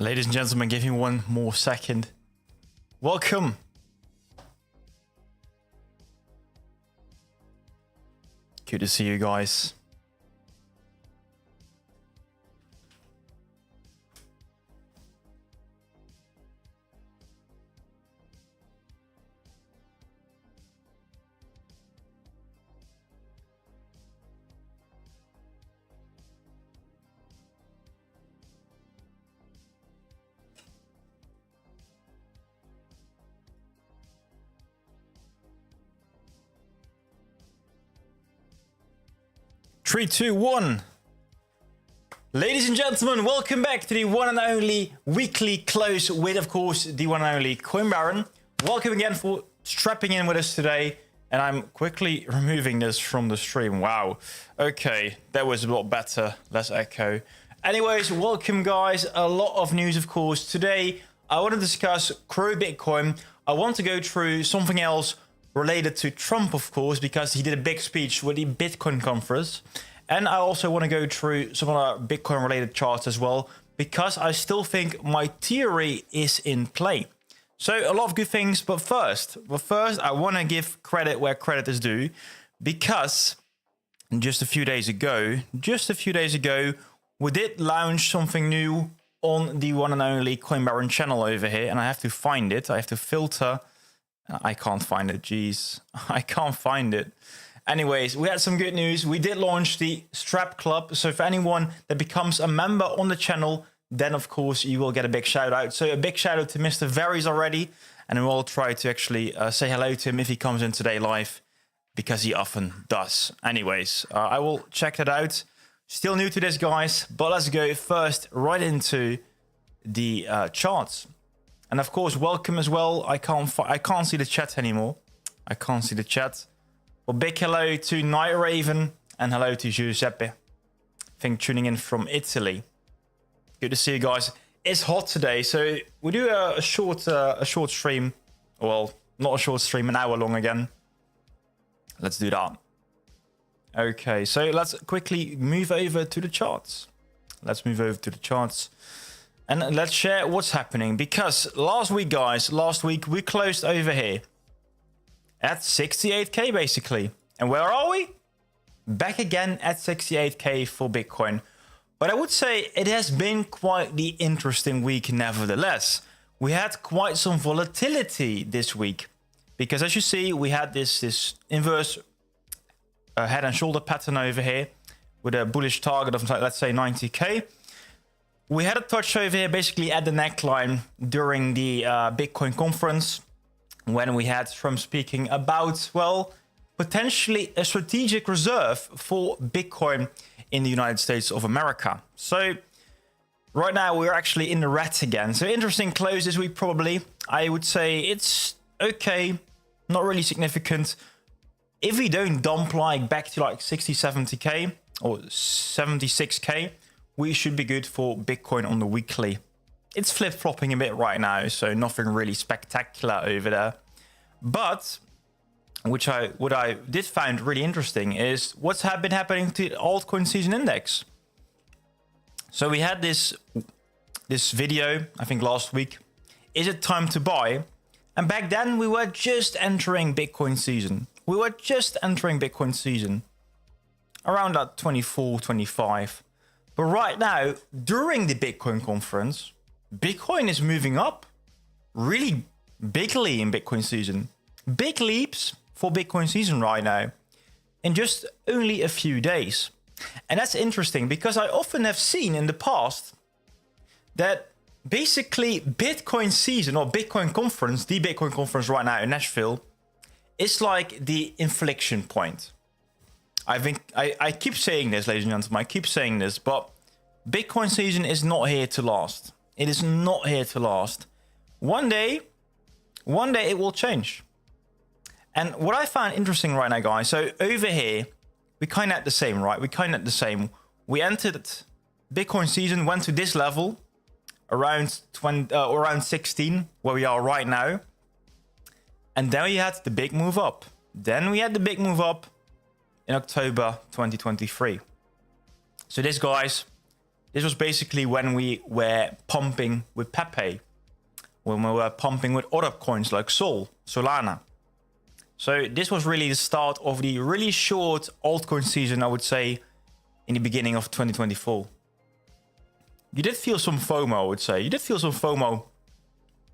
Ladies and gentlemen, give me one more second. Welcome. Good to see you guys. Three, two, one. Ladies and gentlemen, welcome back to the one and only weekly close with, of course, the one and only Coin Baron. Welcome again for strapping in with us today. And I'm quickly removing this from the stream. Wow. Okay, that was a lot better. Less echo. Anyways, welcome guys. A lot of news, of course. Today, I want to discuss CRO Bitcoin. I want to go through something else related to Trump, of course, because he did a big speech with the Bitcoin conference. And I also want to go through some other Bitcoin related charts as well, because I still think my theory is in play. So a lot of good things, but first, I want to give credit where credit is due, because just a few days ago, we did launch something new on the one and only Coin Baron channel over here, and I have to find it. I have to filter. I can't find it, jeez. I can't find it. Anyways, we had some good news. We did launch the Strap Club. So for anyone that becomes a member on the channel, then of course you will get a big shout out. So a big shout out to Mr. Varys already. And we'll try to actually say hello to him if he comes in today live, because he often does. Anyways, I will check that out. Still new to this, guys, but let's go first right into the charts. And of course, welcome as well. I can't see the chat anymore. I can't see the chat. Well, big hello to Night Raven and hello to Giuseppe. I think tuning in from Italy. Good to see you guys. It's hot today, so we do a short stream. Well, not a short stream, an hour long again. Let's do that. Okay, so let's quickly move over to the charts. And let's share what's happening, because last week, guys, we closed over here at 68k basically. And where are we? Back again at 68k for Bitcoin. But I would say it has been quite the interesting week nevertheless. We had quite some volatility this week, because as you see, we had this inverse head and shoulder pattern over here with a bullish target of, let's say, 90k. We had a touch over here basically at the neckline during the Bitcoin conference, when we had Trump speaking about, well, potentially a strategic reserve for Bitcoin in the United States of America. So right now we're actually in the red again. So interesting close this week probably. I would say it's okay, not really significant. If we don't dump like back to like 60, 70k or 76k, we should be good for Bitcoin on the weekly. It's flip-flopping a bit right now, so nothing really spectacular over there. But what I did find really interesting is what's been happening to the altcoin season index. So we had this video, I think last week. Is it time to buy? And back then we were just entering Bitcoin season. Around that 24, 25. But right now, during the Bitcoin conference, Bitcoin is moving up really bigly in Bitcoin season. Big leaps for Bitcoin season right now in just only a few days. And that's interesting, because I often have seen in the past that basically Bitcoin season or Bitcoin conference, the Bitcoin conference right now in Nashville, is like the inflection point. I think I keep saying this, ladies and gentlemen, I keep saying this, but Bitcoin season is not here to last. It is not here to last. One day it will change. And what I found interesting right now, guys, so over here, we kind of at the same, right? We entered Bitcoin season, went to this level, around 16, where we are right now. And then we had the big move up. In October 2023. So this, guys, This was basically when we were pumping with Pepe, when we were pumping with other coins like Solana. So this was really the start of the really short altcoin season, I would say, in the beginning of 2024. You did feel some FOMO, I would say. You did feel some FOMO.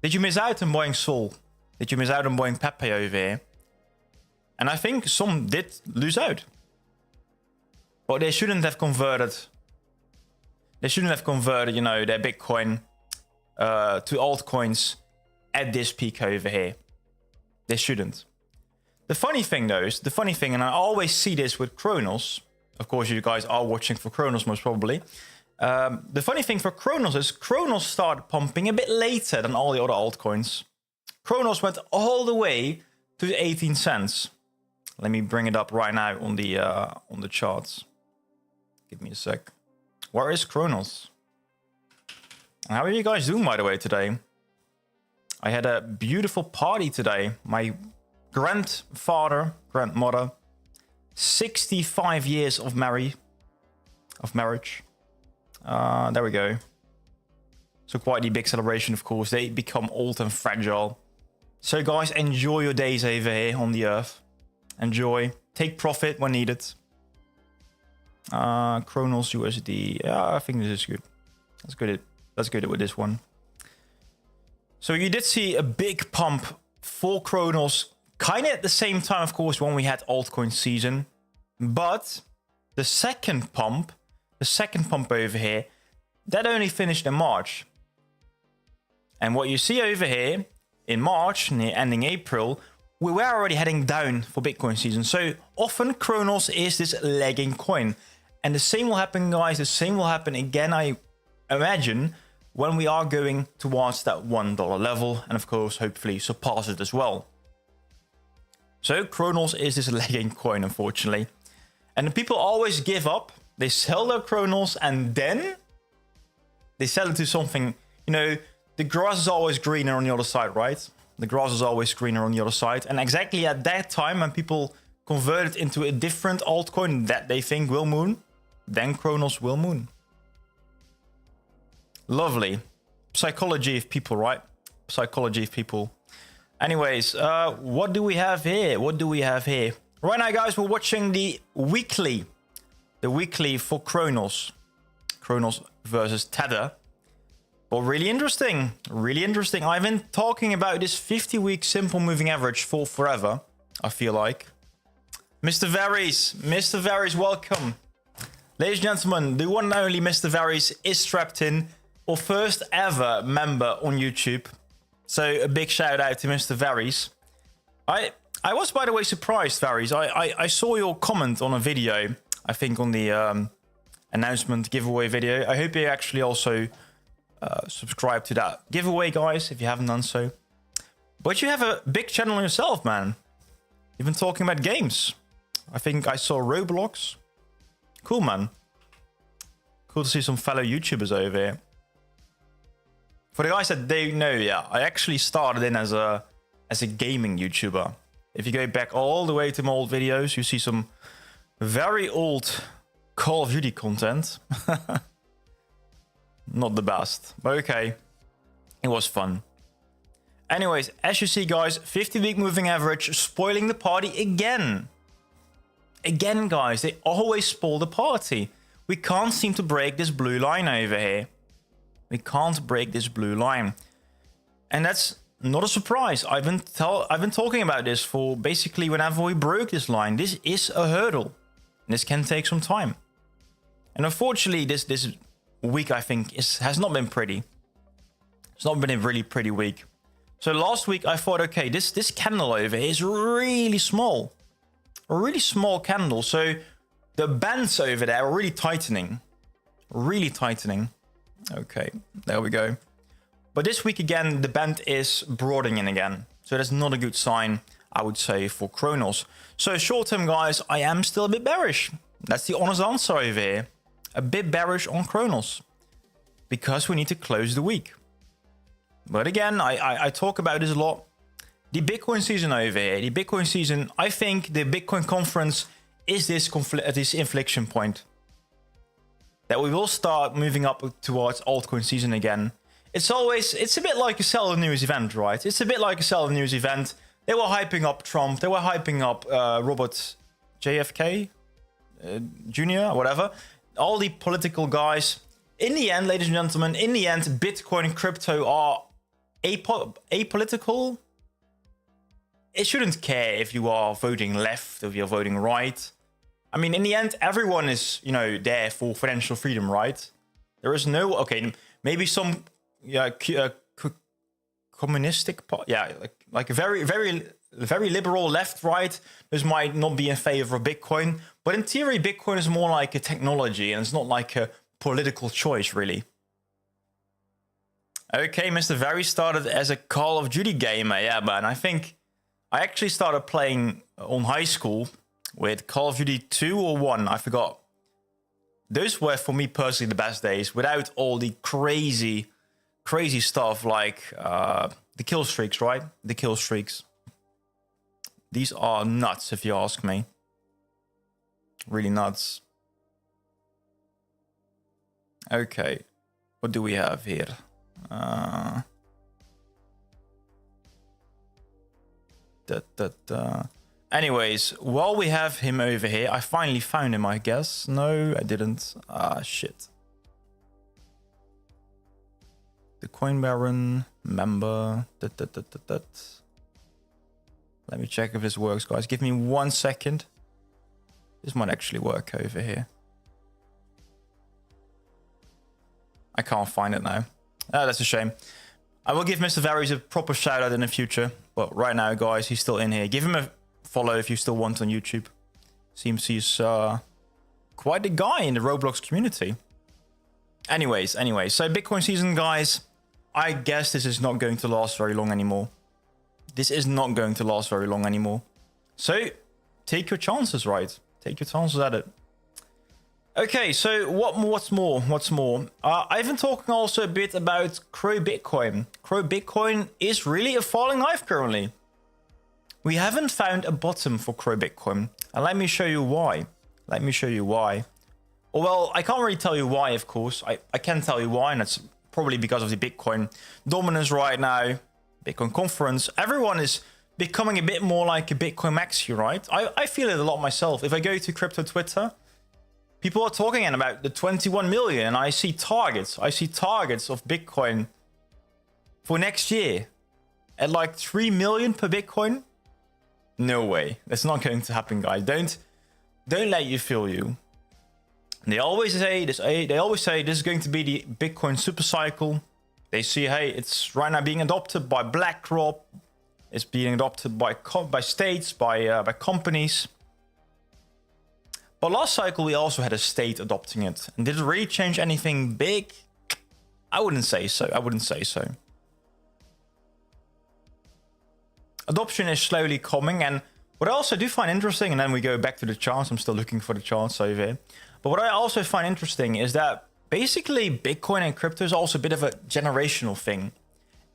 Did you miss out on buying Sol? Did you miss out on buying Pepe over here? And I think some did lose out. But they shouldn't have converted. They shouldn't have converted, you know, their Bitcoin to altcoins at this peak over here. They shouldn't. The funny thing though is, and I always see this with Cronos. Of course, you guys are watching for Cronos most probably. The funny thing for Cronos is Cronos started pumping a bit later than all the other altcoins. Cronos went all the way to 18 cents. Let me bring it up right now on the charts. Give me a sec. Where is Cronos? How are you guys doing, by the way, today? I had a beautiful party today. My grandmother, 65 years of marriage. There we go. So quite the big celebration, of course. They become old and fragile. So guys, enjoy your days over here on the earth. Enjoy. Take profit when needed. Cronos USD. Yeah, I think this is good. Let's go with this one. So you did see a big pump for Cronos, kind of at the same time, of course, when we had altcoin season. But the second pump over here, that only finished in March. And what you see over here in March, near ending April, we were already heading down for Bitcoin season. So often Cronos is this lagging coin. And the same will happen, guys. The same will happen again, I imagine, when we are going towards that $1 level. And of course, hopefully surpass it as well. So Cronos is this lagging coin, unfortunately. And the people always give up. They sell their Cronos and then they sell it to something, you know, the grass is always greener on the other side, right? The grass is always greener on the other side. And exactly at that time, when people convert it into a different altcoin that they think will moon, then Cronos will moon. Lovely. Psychology of people, right? Psychology of people. Anyways, what do we have here? Right now, guys, we're watching the weekly for Cronos. Cronos versus Tether. But really interesting. I've been talking about this 50-week simple moving average for forever, I feel like. Mr. Varys, welcome. Ladies and gentlemen, the one and only Mr. Varys is strapped in, our first ever member on YouTube. So a big shout out to Mr. Varys. I was, by the way, surprised, Varys. I saw your comment on a video, I think on the announcement giveaway video. I hope you actually also subscribe to that giveaway, guys, if you haven't done so. But you have a big channel yourself, man. You've been talking about games. I think I saw Roblox. Cool, man. Cool to see some fellow YouTubers over here. For the guys that don't know, yeah, I actually started in as a gaming YouTuber. If you go back all the way to my old videos, you see some very old Call of Duty content. Not the best, but okay. It was fun. Anyways, as you see, guys, 50-week moving average spoiling the party again. Again, guys, they always spoil the party. We can't seem to break this blue line over here. We can't break this blue line. And that's not a surprise. I've been talking about this for basically whenever we broke this line. This is a hurdle. This can take some time. And unfortunately, this week, I think, has not been pretty. It's not been a really pretty week. So last week, I thought, okay, this candle over here is really small. A really small candle. So the bands over there are really tightening. Really tightening. Okay, there we go. But this week, again, the band is broadening again. So that's not a good sign, I would say, for Cronos. So short term, guys, I am still a bit bearish. That's the honest answer over here. A bit bearish on Cronos. Because we need to close the week. But again, I talk about this a lot. The Bitcoin season over here. The Bitcoin season, I think the Bitcoin conference is this inflection point. that we will start moving up towards altcoin season again. It's a bit like a sell the news event, right? It's a bit like a sell the news event. They were hyping up Trump. They were hyping up Robert JFK Jr., whatever. All the political guys. In the end, ladies and gentlemen, in the end, Bitcoin and crypto are apolitical. It shouldn't care if you are voting left or if you're voting right. I mean, in the end, everyone is, there for financial freedom, right? There is no, okay, maybe some communistic, like a very liberal left, right? Those might not be in favor of Bitcoin, but in theory, Bitcoin is more like a technology and it's not like a political choice, really. Okay, Mr. Very started as a Call of Duty gamer, yeah, man. I think I actually started playing on high school with Call of Duty 2 or 1, I forgot. Those were, for me personally, the best days, without all the crazy stuff like the kill streaks, right? The kill streaks. These are nuts, if you ask me. Really nuts. Okay, what do we have here? Anyways, while we have him over here, I finally found him, I guess. No, I didn't. Ah, shit. The Coin Baron member. Let me check if this works, guys. Give me 1 second. This might actually work over here. I can't find it now. Oh, that's a shame. I will give Mr. Varys a proper shout out in the future. But right now, guys, he's still in here. Give him a follow if you still want on YouTube. Seems he's quite a guy in the Roblox community. Anyways, so Bitcoin season, guys. I guess this is not going to last very long anymore. This is not going to last very long anymore. So take your chances, right? Take your chances at it. Okay, so what's more? I've been talking also a bit about CRO Bitcoin. CRO Bitcoin is really a falling knife currently. We haven't found a bottom for CRO Bitcoin. And let me show you why. Well, I can't really tell you why, of course. I can tell you why, and it's probably because of the Bitcoin dominance right now. Bitcoin conference. Everyone is becoming a bit more like a Bitcoin maxi, right? I feel it a lot myself. If I go to crypto Twitter, people are talking about the 21 million, and I see targets. I see targets of Bitcoin for next year at like 3 million per Bitcoin. No way. That's not going to happen, guys. Don't let you fool you. They always say this. They always say this is going to be the Bitcoin super cycle. They see, hey, it's right now being adopted by BlackRock. It's being adopted by states, by companies. But last cycle, we also had a state adopting it. And did it really change anything big? I wouldn't say so. Adoption is slowly coming. And what I also do find interesting, and then we go back to the charts. I'm still looking for the charts over here. But what I also find interesting is that basically Bitcoin and crypto is also a bit of a generational thing.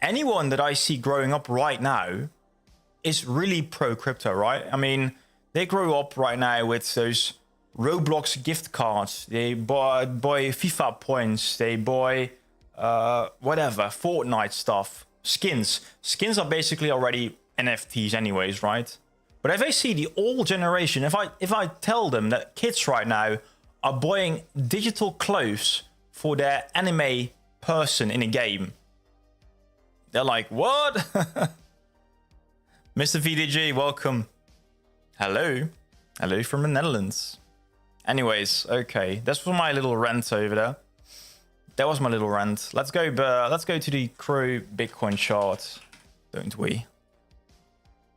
Anyone that I see growing up right now is really pro crypto, right? I mean, they grow up right now with those Roblox gift cards. They buy FIFA points. They buy whatever, Fortnite stuff. Skins. Skins are basically already NFTs anyways, right? But if I see the old generation, if I tell them that kids right now are buying digital clothes for their anime person in a game, they're like, what? Mr. VDG, welcome. Hello from the Netherlands. Anyways, okay, that's for my little rant over there. That was my little rant. Let's go to the CRO Bitcoin chart, don't we?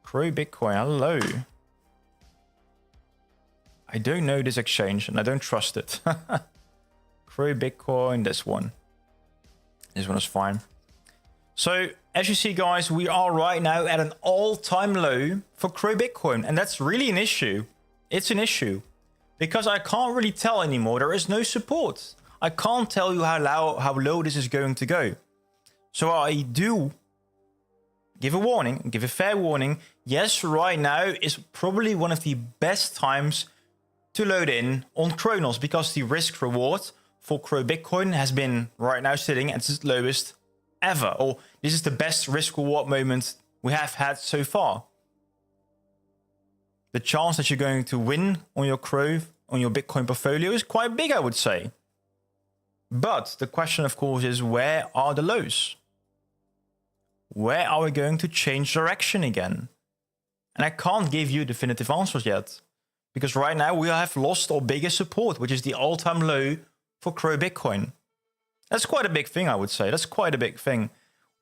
CRO Bitcoin, hello. I don't know this exchange and I don't trust it. CRO Bitcoin, this one. This one is fine. So, as you see, guys, we are right now at an all-time low for CRO Bitcoin. And that's really an issue. It's an issue. Because I can't really tell anymore. There is no support. I can't tell you how low this is going to go. So I do give a warning, give a fair warning. Yes, right now is probably one of the best times to load in on Cronos because the risk reward for Crow Bitcoin has been right now sitting at its lowest ever. Or this is the best risk reward moment we have had so far. The chance that you're going to win on your Crow, on your Bitcoin portfolio is quite big, I would say. But the question, of course, is where are the lows? Where are we going to change direction again? And I can't give you definitive answers yet. Because right now we have lost our biggest support, which is the all-time low for Crow Bitcoin. That's quite a big thing, I would say. That's quite a big thing.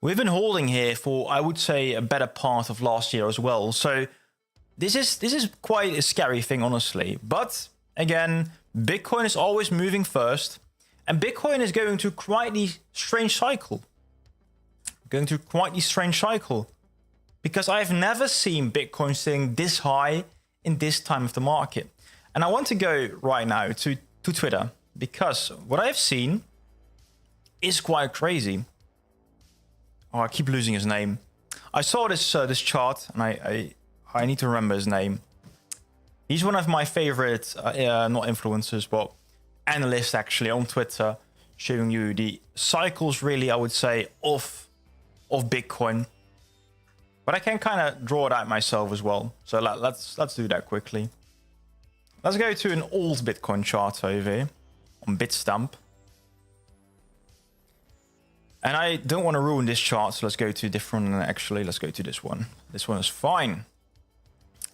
We've been holding here for, I would say, a better part of last year as well. So this is quite a scary thing, honestly. But again, Bitcoin is always moving first. And Bitcoin is going through quite a strange cycle. Because I've never seen Bitcoin sitting this high in this time of the market. And I want to go right now to Twitter, because what I've seen is quite crazy. Oh, I keep losing his name. I saw this chart, and I need to remember his name. He's one of my favorite, not influencers, but analysts actually on Twitter, showing you the cycles, really, I would say, of Bitcoin. But I can kind of draw it out myself as well. So let's do that quickly. Let's go to an old Bitcoin chart over here on Bitstamp. And I don't want to ruin this chart, so let's go to a different one. Actually, let's go to this one. This one is fine.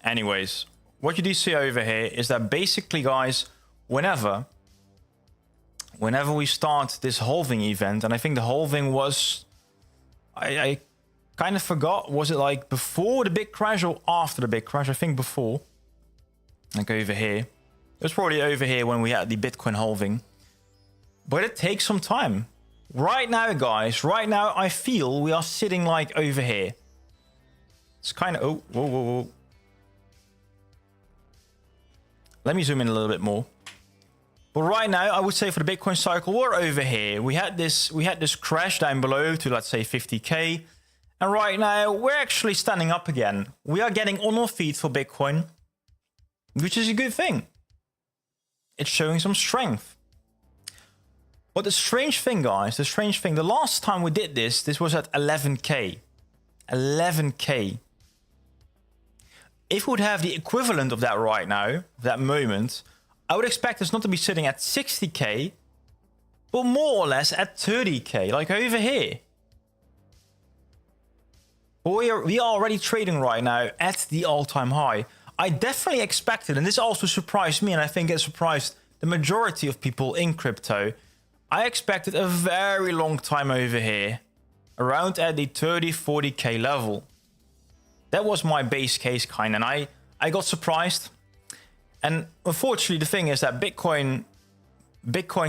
Anyways, what you do see over here is that basically, guys, whenever we start this halving event, and I think the halving was, I kind of forgot, was it like before the big crash or after the big crash? I think before. Like over here. It was probably over here when we had the Bitcoin halving. But it takes some time. Right now, guys, right now I feel we are sitting like over here. It's kind of, oh, whoa. Let me zoom in a little bit more. But right now, I would say for the Bitcoin cycle, we're over here. We had this crash down below to, let's say, 50K. And right now, we're actually standing up again. We are getting on our feet for Bitcoin, which is a good thing. It's showing some strength. But the strange thing, guys, the last time we did this was at 11K. 11K. If we would have the equivalent of that right now, that moment, I would expect us not to be sitting at 60K, but more or less at 30K, like over here. We are already trading right now at the all-time high. I definitely expected, and this also surprised me, and I think it surprised the majority of people in crypto. I expected a very long time over here, around at the 30-40K level. That was my base case kind, and I got surprised. And unfortunately, the thing is that Bitcoin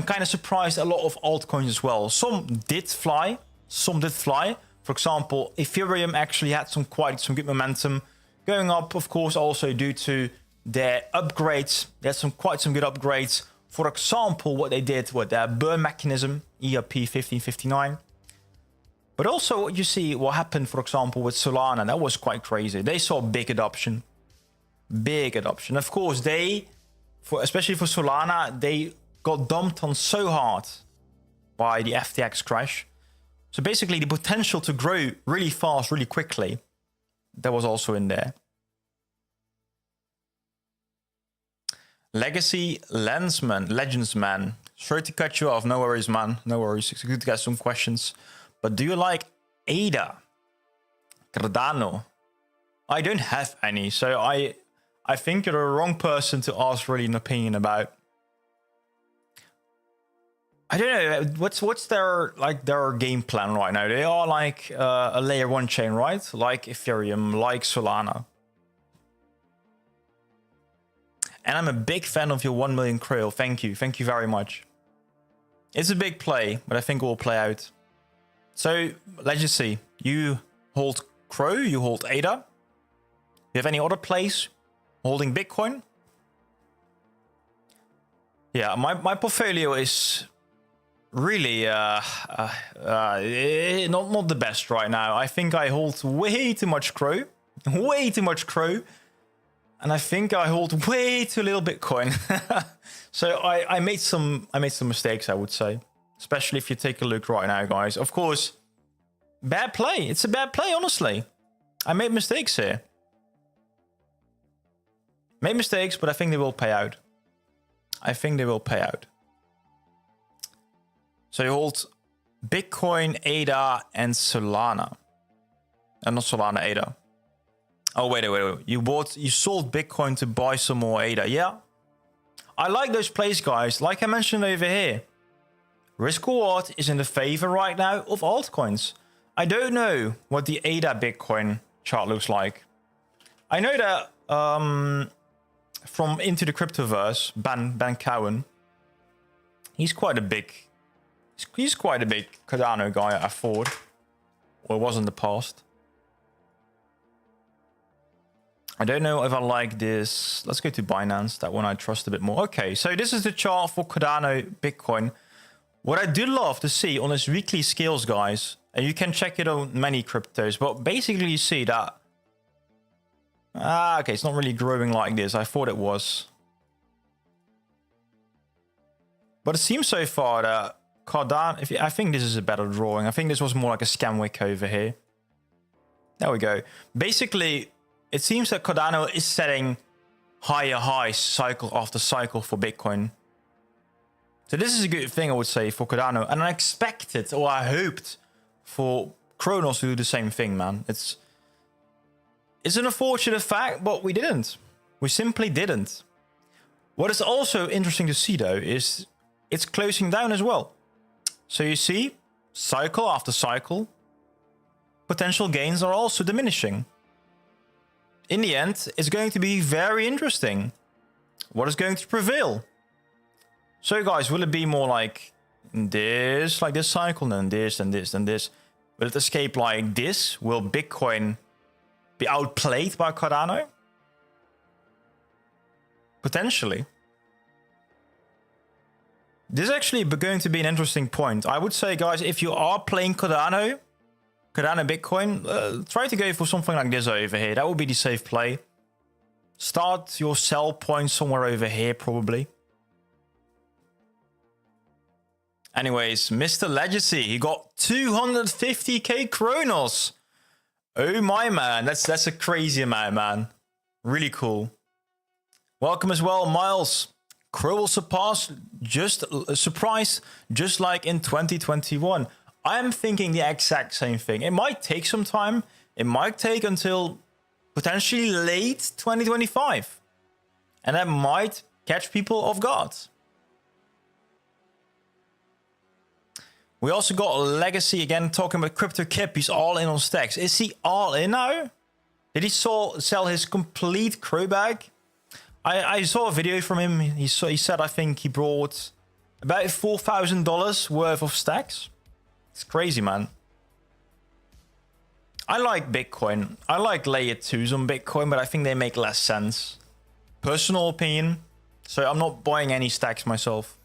kind of surprised a lot of altcoins as well. Some did fly. For example, Ethereum actually had some good momentum going up, of course, also due to their upgrades. They had quite some good upgrades. For example, what they did with their burn mechanism, ERP 1559. But also what happened, for example, with Solana, that was quite crazy. They saw big adoption. Of course, especially for Solana, they got dumped on so hard by the FTX crash. So basically, the potential to grow really fast, really quickly, that was also in there. Legacy Legendsman. Sorry to cut you off. No worries, man. No worries. It's good to get some questions. But do you like ADA? Cardano? I don't have any, so I think you're the wrong person to ask really an opinion about. I don't know, what's their game plan right now? They are like a layer 1 chain, right? Like Ethereum, like Solana. And I'm a big fan of your 1 million Crow. Thank you very much. It's a big play, but I think it will play out. So let's just see. You hold Crow, you hold ADA. You have any other plays holding Bitcoin? Yeah, my portfolio is really not the best right now. I think I hold way too much Crow. And I think I hold way too little Bitcoin. So I made some mistakes, I would say. Especially if you take a look right now, guys. Of course, bad play. It's a bad play, honestly. I made mistakes here. Made mistakes, but I think they will pay out. I think they will pay out. So you hold Bitcoin, ADA, and Solana. And not Solana, ADA. Oh, wait. You sold Bitcoin to buy some more ADA. Yeah. I like those plays, guys. Like I mentioned over here. Risk reward is in the favor right now of altcoins. I don't know what the ADA Bitcoin chart looks like. I know that from Into the Cryptoverse, Ben Cowan, he's quite a big Cardano guy, I thought. Or was in the past. I don't know if I like this. Let's go to Binance, that one I trust a bit more. Okay, so this is the chart for Cardano Bitcoin. What I do love to see on its weekly scales, guys, and you can check it on many cryptos, but basically you see that... okay, it's not really growing like this. I thought it was. But it seems so far that Cardano... I think this is a better drawing. I think this was more like a scam wick over here. There we go. Basically... it seems that Cardano is setting higher highs cycle after cycle for Bitcoin. So this is a good thing, I would say, for Cardano. And I expected, or I hoped, for Cronos to do the same thing, man. It's an unfortunate fact, but we didn't. We simply didn't. What is also interesting to see, though, is it's closing down as well. So you see, cycle after cycle, potential gains are also diminishing. In the end, it's going to be very interesting. What is going to prevail? So, guys, will it be more like this cycle, then this, and this, and this? Will it escape like this? Will Bitcoin be outplayed by Cardano? Potentially. This is actually going to be an interesting point. I would say, guys, if you are playing Cardano Bitcoin, try to go for something like this over here. That would be the safe play. Start your sell point somewhere over here, probably. Anyways, Mr. Legacy, he got 250k Cronos. Oh my, man. That's a crazy amount, man. Really cool. Welcome as well, Miles. Crow will surpass surprise just like in 2021. I am thinking the exact same thing. It might take some time. It might take until potentially late 2025. And that might catch people off guard. We also got a Legacy again talking about Crypto Kip. He's all in on stacks. Is he all in now? Did he sell his complete crow bag? I saw a video from him. He said I think he brought about $4,000 worth of stacks. It's crazy, man. I like Bitcoin. I like layer 2s on Bitcoin, but I think they make less sense. Personal opinion. So I'm not buying any stacks myself.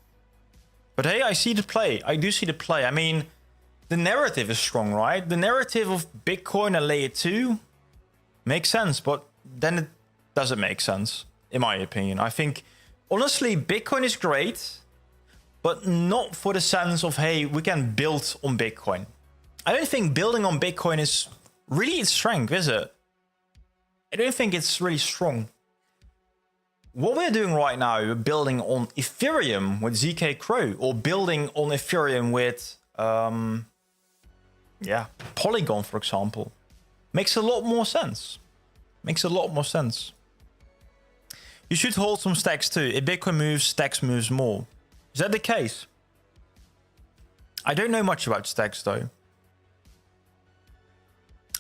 But hey, I see the play. I do see the play. I mean, the narrative is strong, right? The narrative of Bitcoin and layer 2 makes sense, but then it doesn't make sense, in my opinion. I think, honestly, Bitcoin is great, but not for the sense of, hey, we can build on Bitcoin. I don't think building on Bitcoin is really its strength, is it? I don't think it's really strong. What we're doing right now, we're building on Ethereum with ZK Crow, or building on Ethereum with, Polygon, for example. Makes a lot more sense. Makes a lot more sense. You should hold some stacks too. If Bitcoin moves, stacks moves more. Is that the case? I don't know much about stacks though.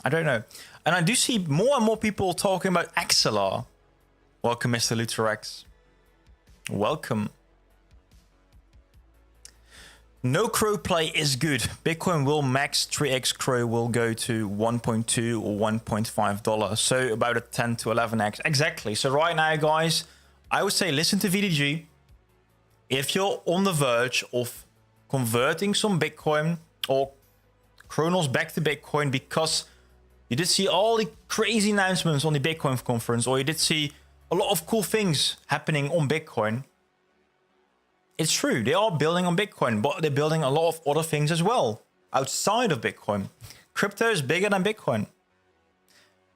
I don't know. And I do see more and more people talking about XLR. Welcome, Mr. Lutherex. Welcome. No crow play is good. Bitcoin will max 3x crow will go to 1.2 or $1.5. So about a 10 to 11x. Exactly. So right now, guys, I would say listen to VDG. If you're on the verge of converting some Bitcoin or Cronos back to Bitcoin because you did see all the crazy announcements on the Bitcoin conference, or you did see a lot of cool things happening on Bitcoin. It's true, they are building on Bitcoin, but they're building a lot of other things as well outside of Bitcoin. Crypto is bigger than Bitcoin.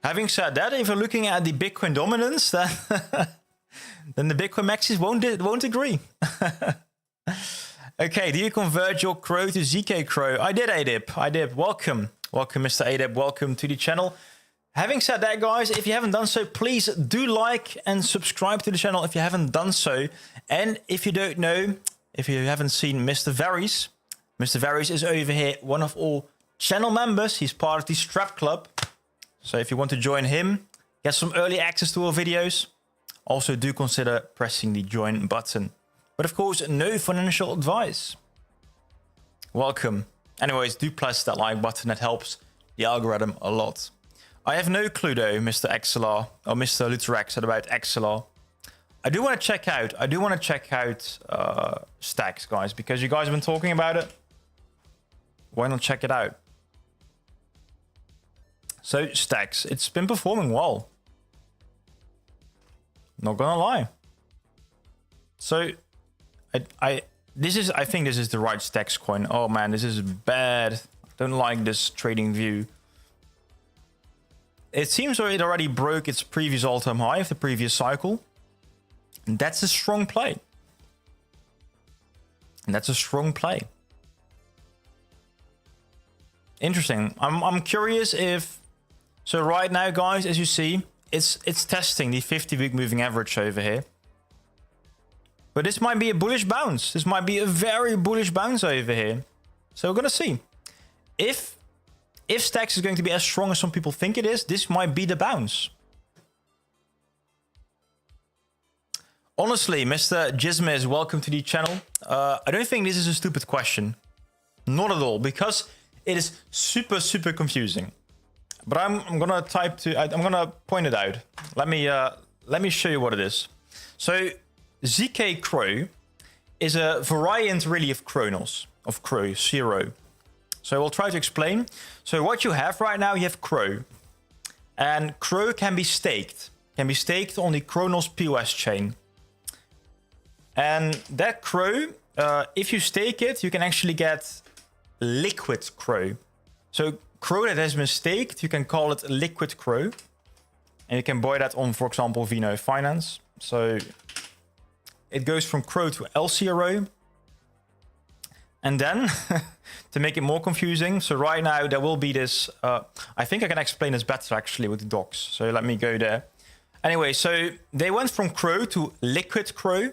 Having said that, if you're looking at the Bitcoin dominance, then, then the Bitcoin maxis won't agree. Okay, do you convert your CRO to ZK CRO? I did, ADIP. I did. Welcome. Welcome, Mr. ADIP. Welcome to the channel. Having said that, guys, if you haven't done so, please do like and subscribe to the channel if you haven't done so. And if you don't know, if you haven't seen Mr. Varys is over here, one of all channel members. He's part of the Strap Club. So if you want to join him, get some early access to our videos, also do consider pressing the join button. But of course, no financial advice. Welcome. Anyways, do press that like button. That helps the algorithm a lot. I have no clue though, Mr. XLR or Mr. Lutherex about XLR. I do want to check out Stacks, guys, because you guys have been talking about it. Why not check it out? So Stacks, it's been performing well. Not gonna lie. So I think this is the right Stacks coin. Oh man, this is bad. Don't like this trading view. It seems it already broke its previous all-time high of the previous cycle. And that's a strong play. Interesting. I'm curious if... So right now, guys, as you see, it's testing the 50-week moving average over here. But this might be a bullish bounce. This might be a very bullish bounce over here. So we're going to see. If Stacks is going to be as strong as some people think it is, this might be the bounce. Honestly, Mr. Jizmez, welcome to the channel. I don't think this is a stupid question. Not at all, because it is super, super confusing. But I'm gonna I'm gonna point it out. Let me show you what it is. So ZK CRO is a variant really of Cronos, of CRO. So we'll try to explain. So what you have right now, you have CRO. And CRO can be staked. Can be staked on the Cronos POS chain. And that CRO, if you stake it, you can actually get liquid CRO. So CRO that has been staked, you can call it liquid CRO. And you can buy that on, for example, Vino Finance. So it goes from CRO to LCRO. And then, to make it more confusing, so right now there will be this, I think I can explain this better actually with the docs. So let me go there. Anyway, so they went from CRO to liquid CRO.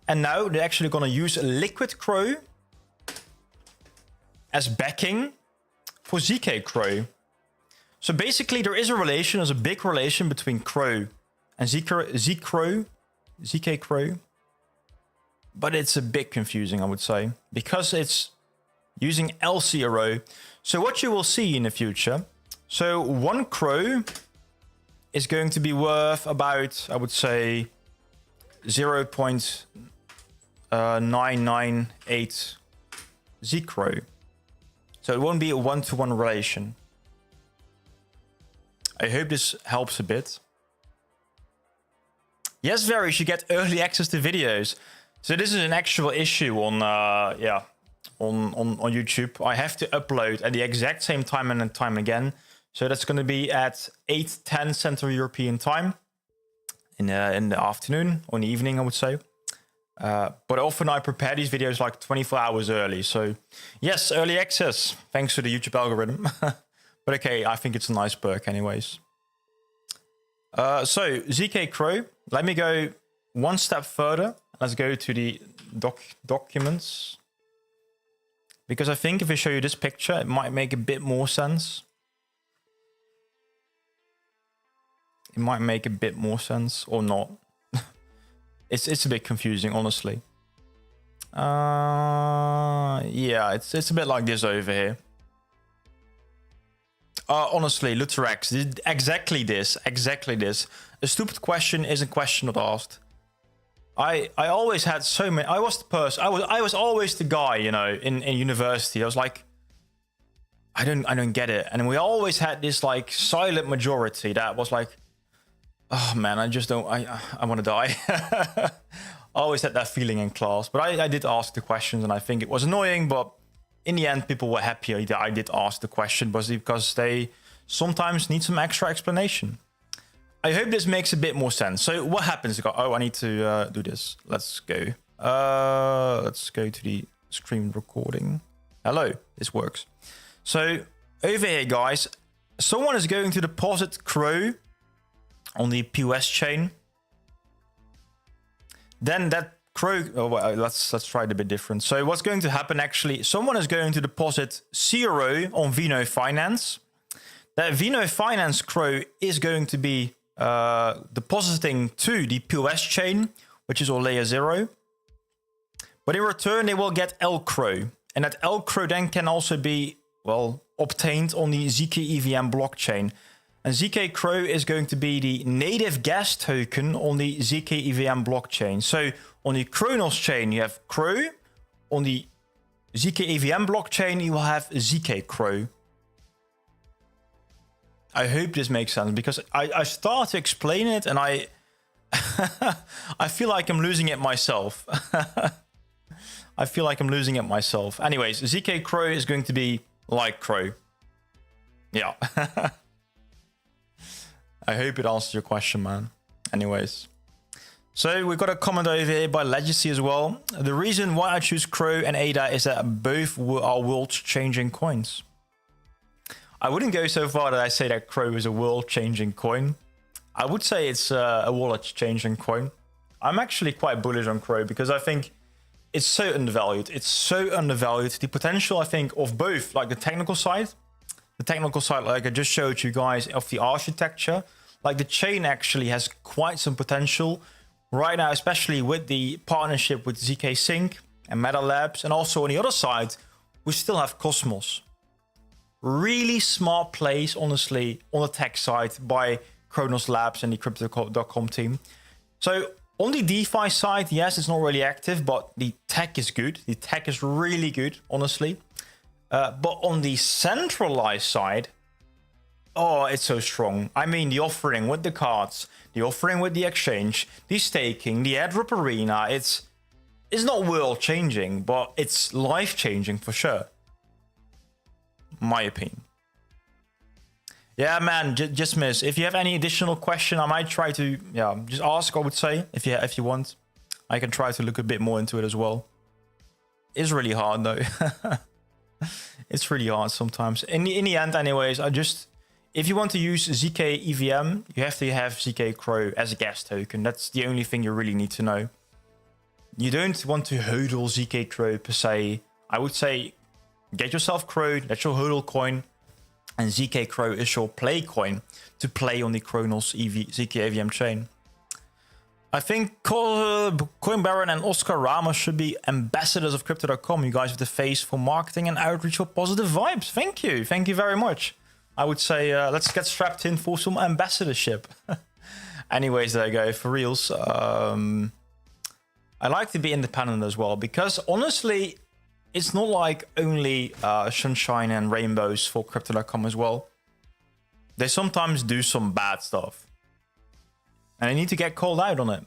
And now they're actually going to use liquid CRO as backing for ZK CRO. So basically there is a relation, there's a big relation between CRO and ZK CRO. But it's a bit confusing, I would say, because it's using LCRO. So what you will see in the future, so one CRO is going to be worth about, I would say, 0.998 ZCRO. So it won't be a one-to-one relation. I hope this helps a bit. Yes, Varys, you get early access to videos. So this is an actual issue on YouTube. I have to upload at the exact same time and time again. So that's going to be at 8:10 Central European time in the afternoon or in the evening, I would say. But often I prepare these videos like 24 hours early. So yes, early access, thanks to the YouTube algorithm. But okay, I think it's a nice perk anyways. So ZK CRO, let me go one step further. Let's go to the documents. Because I think if I show you this picture, it might make a bit more sense. It might make a bit more sense or not. It's a bit confusing, honestly. Yeah, it's a bit like this over here. Honestly, Lutherex, exactly this. A stupid question is a question not asked. I always had so many. I was the person. I was always the guy, you know, in university. I was like, I don't get it. And we always had this like silent majority that was like, Oh man, I just don't. I want to die. I always had that feeling in class, but I did ask the questions, and I think it was annoying. But in the end, people were happier that I did ask the question, because they sometimes need some extra explanation. I hope this makes a bit more sense. So what happens? Oh, I need to do this. Let's go. Let's go to the screen recording. Hello, this works. So over here, guys, someone is going to deposit CRO on the POS chain. Then that CRO, oh, well, let's try it a bit different. So what's going to happen actually, someone is going to deposit CRO on Vino Finance. That Vino Finance CRO is going to be depositing to the POS chain, which is on layer 0. But in return, they will get LCRO. And that LCRO then can also be, well, obtained on the ZK EVM blockchain. And ZK CRO is going to be the native gas token on the ZK EVM blockchain. So on the Cronos chain, you have CRO. On the ZK EVM blockchain, you will have ZK CRO. I hope this makes sense, because I start to explain it and I feel like I'm losing it myself. I feel like I'm losing it myself. Anyways, ZK CRO is going to be like CRO. Yeah. I hope it answers your question, man. Anyways. So we've got a comment over here by Legacy as well. The reason why I choose CRO and ADA is that both are world-changing coins. I wouldn't go so far that I say that CRO is a world-changing coin. I would say it's a wallet-changing coin. I'm actually quite bullish on CRO because I think it's so undervalued. It's so undervalued. The potential, I think, of both, like the technical side, like I just showed you guys, of the architecture, like the chain actually has quite some potential right now, especially with the partnership with ZK Sync and Meta Labs. And also on the other side, we still have Cosmos. Really smart plays, honestly, on the tech side by Cronos Labs and the crypto.com team. So on the DeFi side, yes, it's not really active, but the tech is good. The tech is really good, honestly. But on the centralized side, oh, it's so strong. I mean, the offering with the cards, the offering with the exchange, the staking, the airdrop arena, it's not world-changing, but it's life-changing for sure. My opinion. Yeah, man, just miss. If you have any additional question, I might try to, just ask, I would say, if you want. I can try to look a bit more into it as well. It's really hard, though. It's really hard sometimes. In the end, anyways, if you want to use ZK EVM, you have to have ZK CRO as a gas token. That's the only thing you really need to know. You don't want to hodl ZK CRO per se. I would say get yourself CRO, that's your hodl coin, and ZK CRO is your play coin to play on the Cronos ZK EVM chain. I think Coin Baron and Oscar Ramos should be ambassadors of Crypto.com. You guys have the face for marketing and outreach for positive vibes. Thank you. Thank you very much. I would say let's get strapped in for some ambassadorship. Anyways, there you go. For reals. I like to be independent as well, because honestly, it's not like only sunshine and rainbows for Crypto.com as well. They sometimes do some bad stuff. And I need to get called out on it.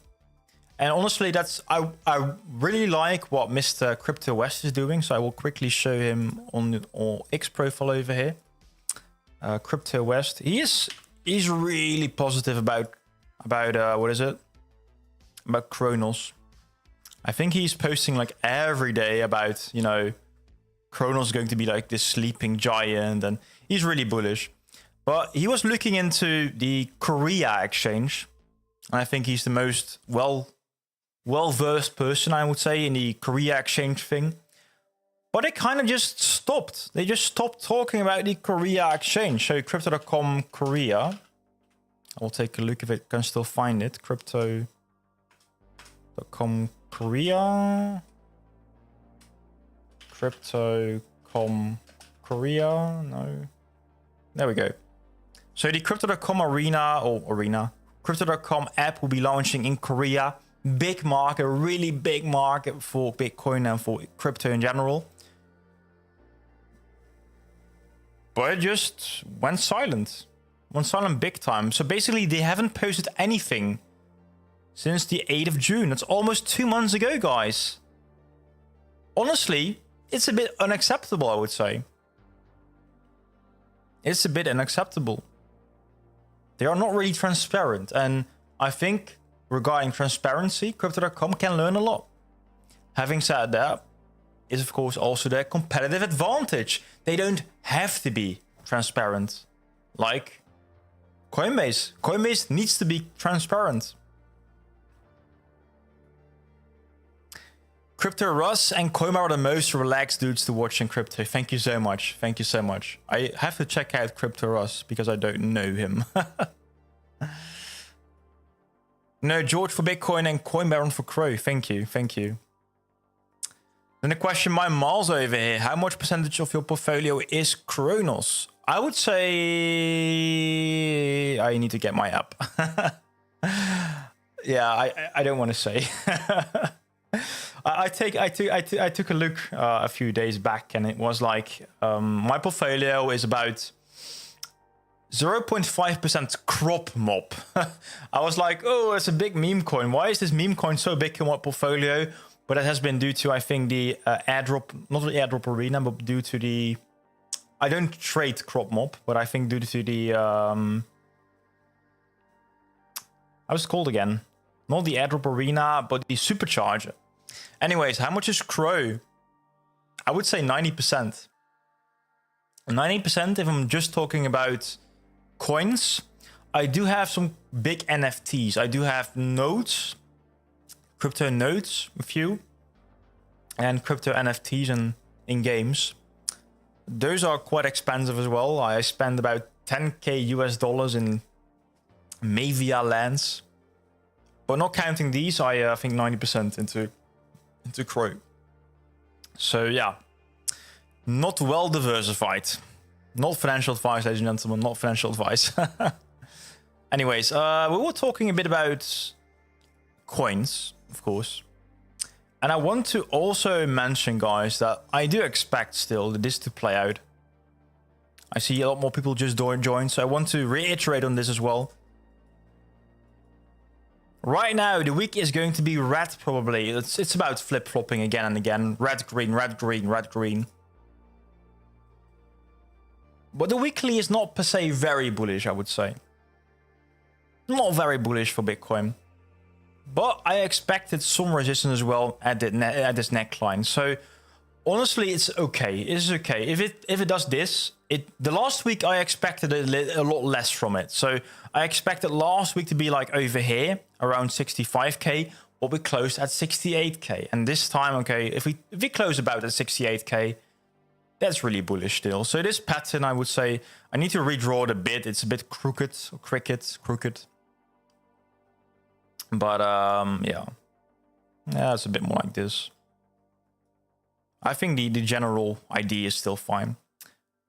And honestly, I really like what Mr. Crypto West is doing. So I will quickly show him on the X profile over here. Crypto West. He's really positive about what is it? About Cronos. I think he's posting like every day about, Cronos is going to be like this sleeping giant, and he's really bullish. But he was looking into the Korea exchange. And I think he's the most well-versed person, I would say, in the Korea exchange thing. But it kind of just stopped. They just stopped talking about the Korea exchange. So Crypto.com Korea. I'll take a look if it can still find it. Crypto.com Korea. Crypto.com Korea. No. There we go. So the Crypto.com Arena. Crypto.com app will be launching in Korea. Big market, really big market for Bitcoin and for crypto in general. But it just went silent. Went silent big time. So basically they haven't posted anything since the 8th of June. That's almost 2 months ago, guys. Honestly, it's a bit unacceptable, I would say. It's a bit unacceptable. They are not really transparent. And I think regarding transparency, Crypto.com can learn a lot. Having said that, is of course also their competitive advantage. They don't have to be transparent like Coinbase. Coinbase needs to be transparent. Crypto Russ and Coinbase are the most relaxed dudes to watch in crypto. Thank you so much. Thank you so much. I have to check out Crypto Russ because I don't know him. No, George for Bitcoin and Coinbase for Crow. Thank you. Thank you. Then a question by Miles over here. How much percentage of your portfolio is Cronos? I would say I need to get my app. Yeah, I don't want to say. I took a look a few days back, and it was like my portfolio is about 0.5% crop mob. I was like, oh, it's a big meme coin. Why is this meme coin so big in my portfolio? But it has been due to, I think, the airdrop, not the airdrop arena, but due to the... I don't trade crop mob, but I think due to the... how's it called again? Not the airdrop arena, but the supercharger. Anyways, how much is Crow? I would say 90%. 90% if I'm just talking about coins. I do have some big NFTs. I do have nodes. Crypto nodes, a few, and crypto NFTs in games. Those are quite expensive as well. I spend about 10k US dollars in Mavia lands, but not counting these, I think 90% into Crow. So yeah, not well diversified. Not financial advice, ladies and gentlemen. Not financial advice. Anyways, we were talking a bit about coins, of course, and I want to also mention, guys, that I do expect still this to play out. I see a lot more people just join, so I want to reiterate on this as well. Right now, the week is going to be red, probably. It's about flip-flopping again and again. Red, green, red, green, red, green. But the weekly is not per se very bullish, I would say. Not very bullish for Bitcoin. But I expected some resistance as well at this neckline. So honestly, it's okay. It's okay. If it does this, the last week I expected a lot less from it. So I expected last week to be like over here around 65k, but we closed at 68k. And this time, okay, if we close about at 68k, that's really bullish still. So this pattern, I would say, I need to redraw it a bit. It's a bit crooked, crooked. But yeah, it's a bit more like this. I think the general idea is still fine.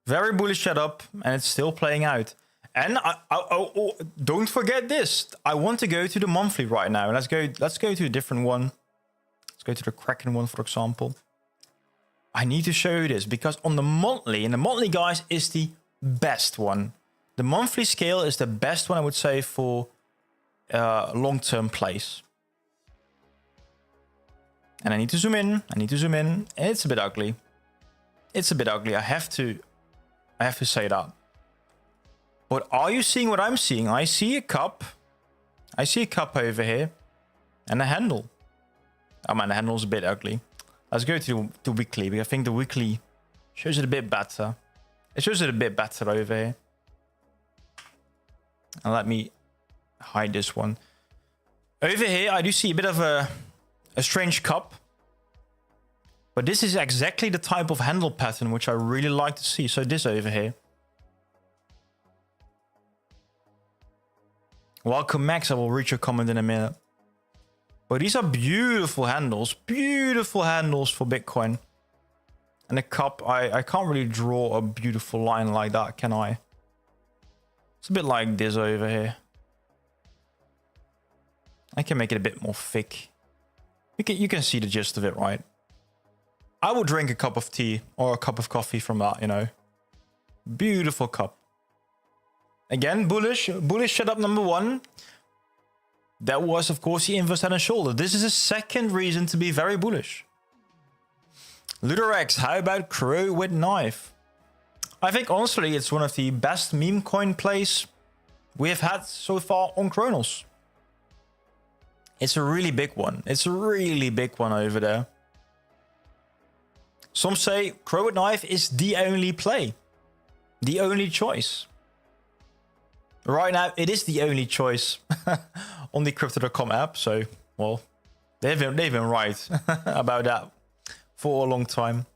Very bullish setup, and it's still playing out. And oh, don't forget this. I want to go to the monthly right now. Let's go to a different one. Let's go to the Kraken one, for example. I need to show you this because on the monthly, and the monthly, guys, is the best one. The monthly scale is the best one, I would say, for long-term plays. And I need to zoom in. It's a bit ugly. I have to say that. But are you seeing what I'm seeing? I see a cup. Over here. And a handle. Oh man, the handle's a bit ugly. Let's go to the weekly, because I think the weekly shows it a bit better. It shows it a bit better over here. And let me hide this one. Over here, I do see a bit of a strange cup. But this is exactly the type of handle pattern which I really like to see. So this over here. Welcome, Max. I will read your comment in a minute. But these are beautiful handles for Bitcoin. And the cup, I can't really draw a beautiful line like that, can I? It's a bit like this over here. I can make it a bit more thick. You can see the gist of it, right? I would drink a cup of tea or a cup of coffee from that, you know. Beautiful cup. Again, bullish setup number 1. That was, of course, the inverse head and shoulder. This is a second reason to be very bullish. Ludorex, how about crow with knife? I think, honestly, it's one of the best meme coin plays we have had so far on Cronos. It's a really big one. It's a really big one over there. Some say crow with knife is the only play. The only choice. Right now, it is the only choice on the Crypto.com app. So, well, they've been right about that for a long time.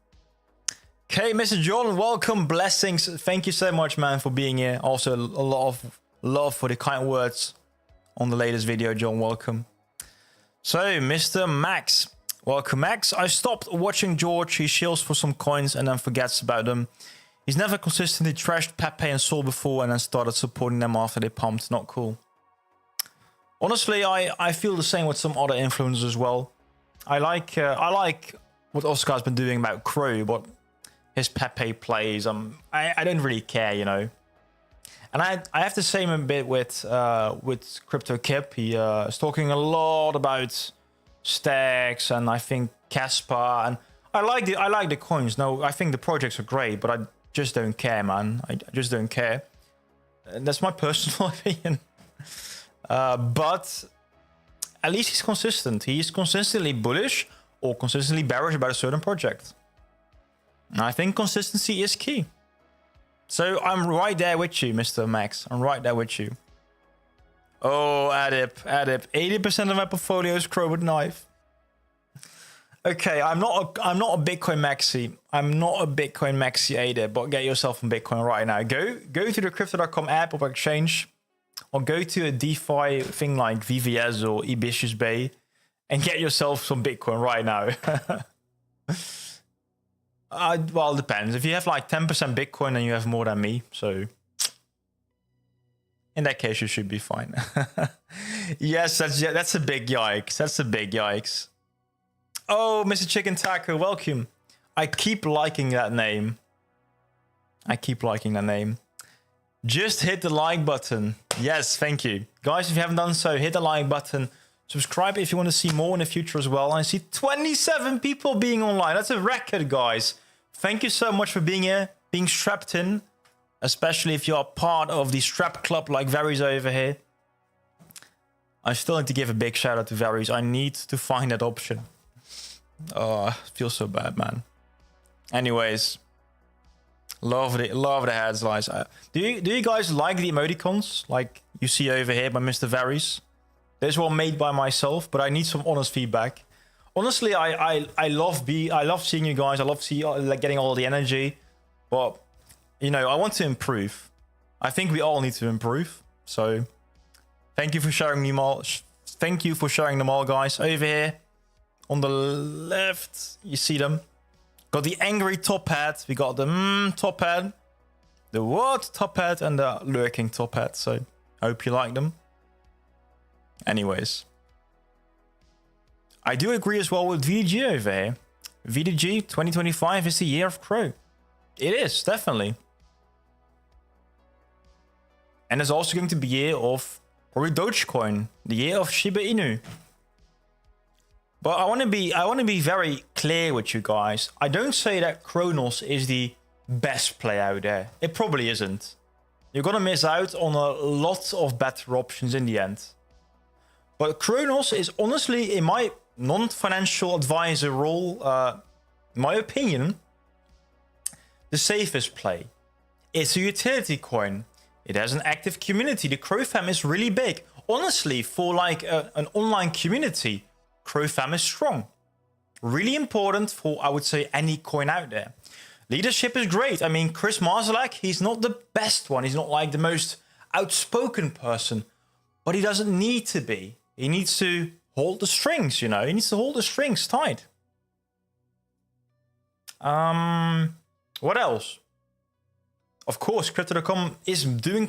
Okay, Mr. John, welcome. Blessings. Thank you so much, man, for being here. Also, a lot of love for the kind words on the latest video, John. Welcome. So, Mr. Max. Welcome, Max. I stopped watching George. He shills for some coins and then forgets about them. He's never consistently trashed Pepe and Sol before and then started supporting them after they pumped. Not cool. Honestly, I feel the same with some other influencers as well. I like what Oscar's been doing about Crow, but his Pepe plays, I don't really care, you know. And I have the same a bit with Crypto Kip. He is talking a lot about stacks and I think Casper, and I like the coins. No, I think the projects are great, but I just don't care, man. I just don't care. And that's my personal opinion. But at least he's consistent. He's consistently bullish or consistently bearish about a certain project. And I think consistency is key. So I'm right there with you, Mr. Max. I'm right there with you. Oh, Adip. 80% of my portfolio is crow with knife. Okay, I'm not a Bitcoin maxi. I'm not a Bitcoin maxi either, but get yourself on Bitcoin right now. Go to the Crypto.com app or exchange, or go to a DeFi thing like VVS or Ebitius Bay and get yourself some Bitcoin right now. Well, it depends. If you have like 10% Bitcoin, then you have more than me. So in that case, you should be fine. Yes, that's a big yikes. That's a big yikes. Oh, Mr. Chicken Taco, welcome. I keep liking that name. Just hit the like button. Yes, thank you. Guys, if you haven't done so, hit the like button. Subscribe if you want to see more in the future as well. I see 27 people being online. That's a record, guys. Thank you so much for being here, being strapped in. Especially if you're part of the strap club like Varys over here. I still need to give a big shout out to Varys. I need to find that option. Oh, I feel so bad, man. Anyways, love the headlines. Do you guys like the emoticons like you see over here by Mr. Varys? This one made by myself, but I need some honest feedback. Honestly, I love seeing you guys. I love getting all the energy, but you know, I want to improve. I think we all need to improve. So, thank you for sharing them all. Thank you for sharing them all, guys. Over here on the left, you see them. Got the angry top hat. We got the top hat, the what top hat, and the lurking top hat. So, I hope you like them. Anyways, I do agree as well with VDG over here. VDG 2025 is the year of Crow. It is, definitely. And it's also going to be a year of probably Dogecoin, the year of Shiba Inu. But I want to be very clear with you guys. I don't say that Cronos is the best play out there. It probably isn't. You're gonna miss out on a lot of better options in the end. But Cronos is honestly, in my non-financial advisor role, in my opinion, the safest play. It's a utility coin. It has an active community. The Crow fam is really big. Honestly, for like an online community, Crow fam is strong. Really important for, I would say, any coin out there. Leadership is great. I mean, Chris Marzalek, he's not the best one. He's not like the most outspoken person, but he doesn't need to be. He needs to hold the strings, you know. He needs to hold the strings tight. What else? Of course, Crypto.com is doing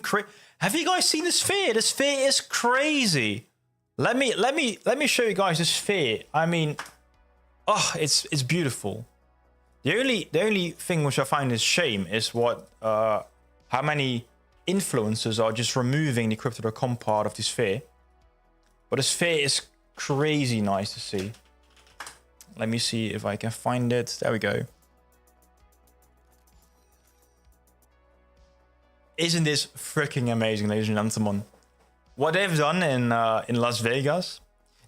Have you guys seen the sphere? The sphere is crazy. Let me show you guys the sphere. I mean, oh, it's beautiful. The only thing which I find is shame is what how many influencers are just removing the crypto.com part of the sphere. But the sphere is crazy nice to see. Let me see if I can find it. There we go. Isn't this freaking amazing, ladies and gentlemen? What they've done in Las Vegas.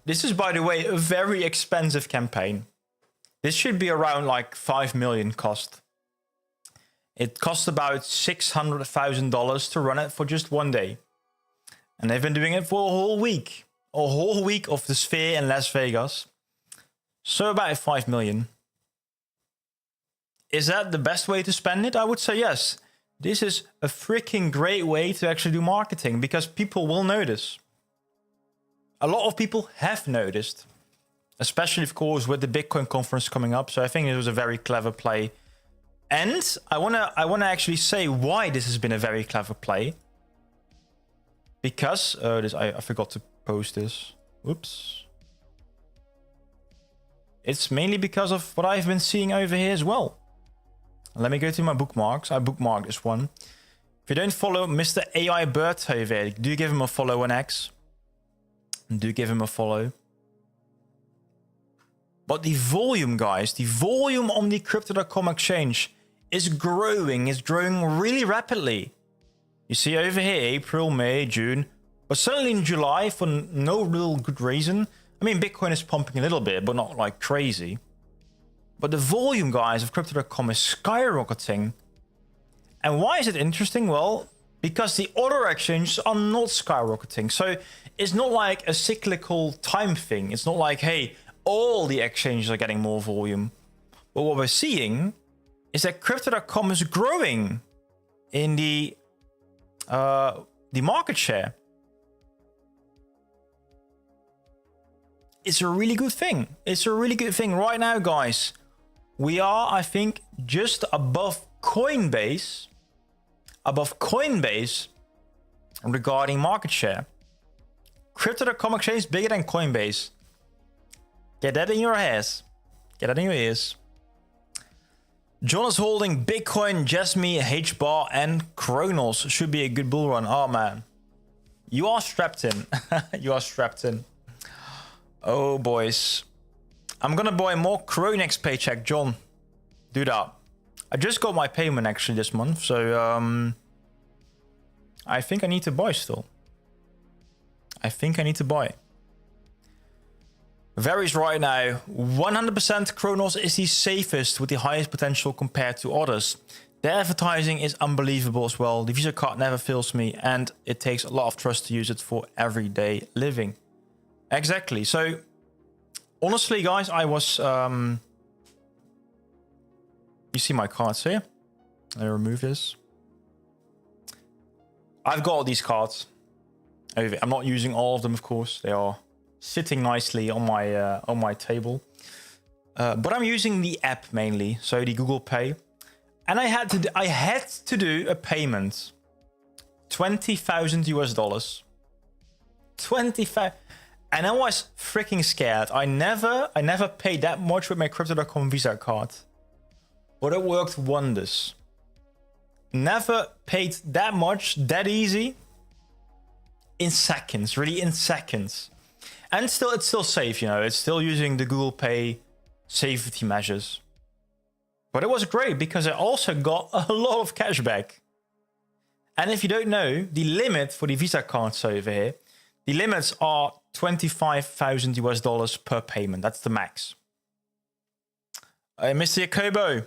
This is, by the way, a very expensive campaign. This should be around like 5 million cost. It cost about $600,000 to run it for just one day. And they've been doing it for a whole week. A whole week of the sphere in Las Vegas. So about 5 million. Is that the best way to spend it? I would say yes. This is a freaking great way to actually do marketing because people will notice. A lot of people have noticed. Especially, of course, with the Bitcoin conference coming up. So I think it was a very clever play. And I wanna actually say why this has been a very clever play. Because I forgot to post this. Whoops. It's mainly because of what I've been seeing over here as well. Let me go to my bookmarks. I bookmarked this one. If you don't follow Mr. AI Bert over here, do give him a follow on X. Do give him a follow. But the volume, guys, the volume on the crypto.com exchange is growing really rapidly. You see over here, April, May, June, but certainly in July for no real good reason. I mean, Bitcoin is pumping a little bit, but not like crazy. But the volume, guys, of crypto.com is skyrocketing. And why is it interesting? Well, because the other exchanges are not skyrocketing. So it's not like a cyclical time thing. It's not like, hey, all the exchanges are getting more volume. But what we're seeing is that crypto.com is growing in the market share. It's a really good thing. It's a really good thing. Right now, guys, we are, I think, just above Coinbase. Above Coinbase regarding market share. Crypto.com exchange is bigger than Coinbase. Get that in your ears. Get that in your ears. John is holding Bitcoin, Jasmy, HBAR, and Cronos. Should be a good bull run. Oh, man. You are strapped in. You are strapped in. Oh, boys. I'm gonna buy more CRO next paycheck, John. Do that. I just got my payment, actually, this month. So, I think I need to buy still. I think I need to buy. Varies right now. 100% Cronos is the safest with the highest potential compared to others. The advertising is unbelievable as well. The Visa card never fails me, and it takes a lot of trust to use it for everyday living. Exactly. So, honestly, guys, I was... You see my cards here? Let me remove this. I've got all these cards. I'm not using all of them, of course. They are sitting nicely on my table. But I'm using the app mainly, so the Google Pay. And I had to do a payment. $20,000 US. 25. And I was freaking scared. I never paid that much with my Crypto.com Visa card. But it worked wonders. Never paid that much, that easy. In seconds, really in seconds. And still, it's still safe, you know. It's still using the Google Pay safety measures. But it was great because I also got a lot of cash back. And if you don't know, the limit for the Visa cards over here, the limits are $25,000 US per payment. That's the max. Mr. Jacobo,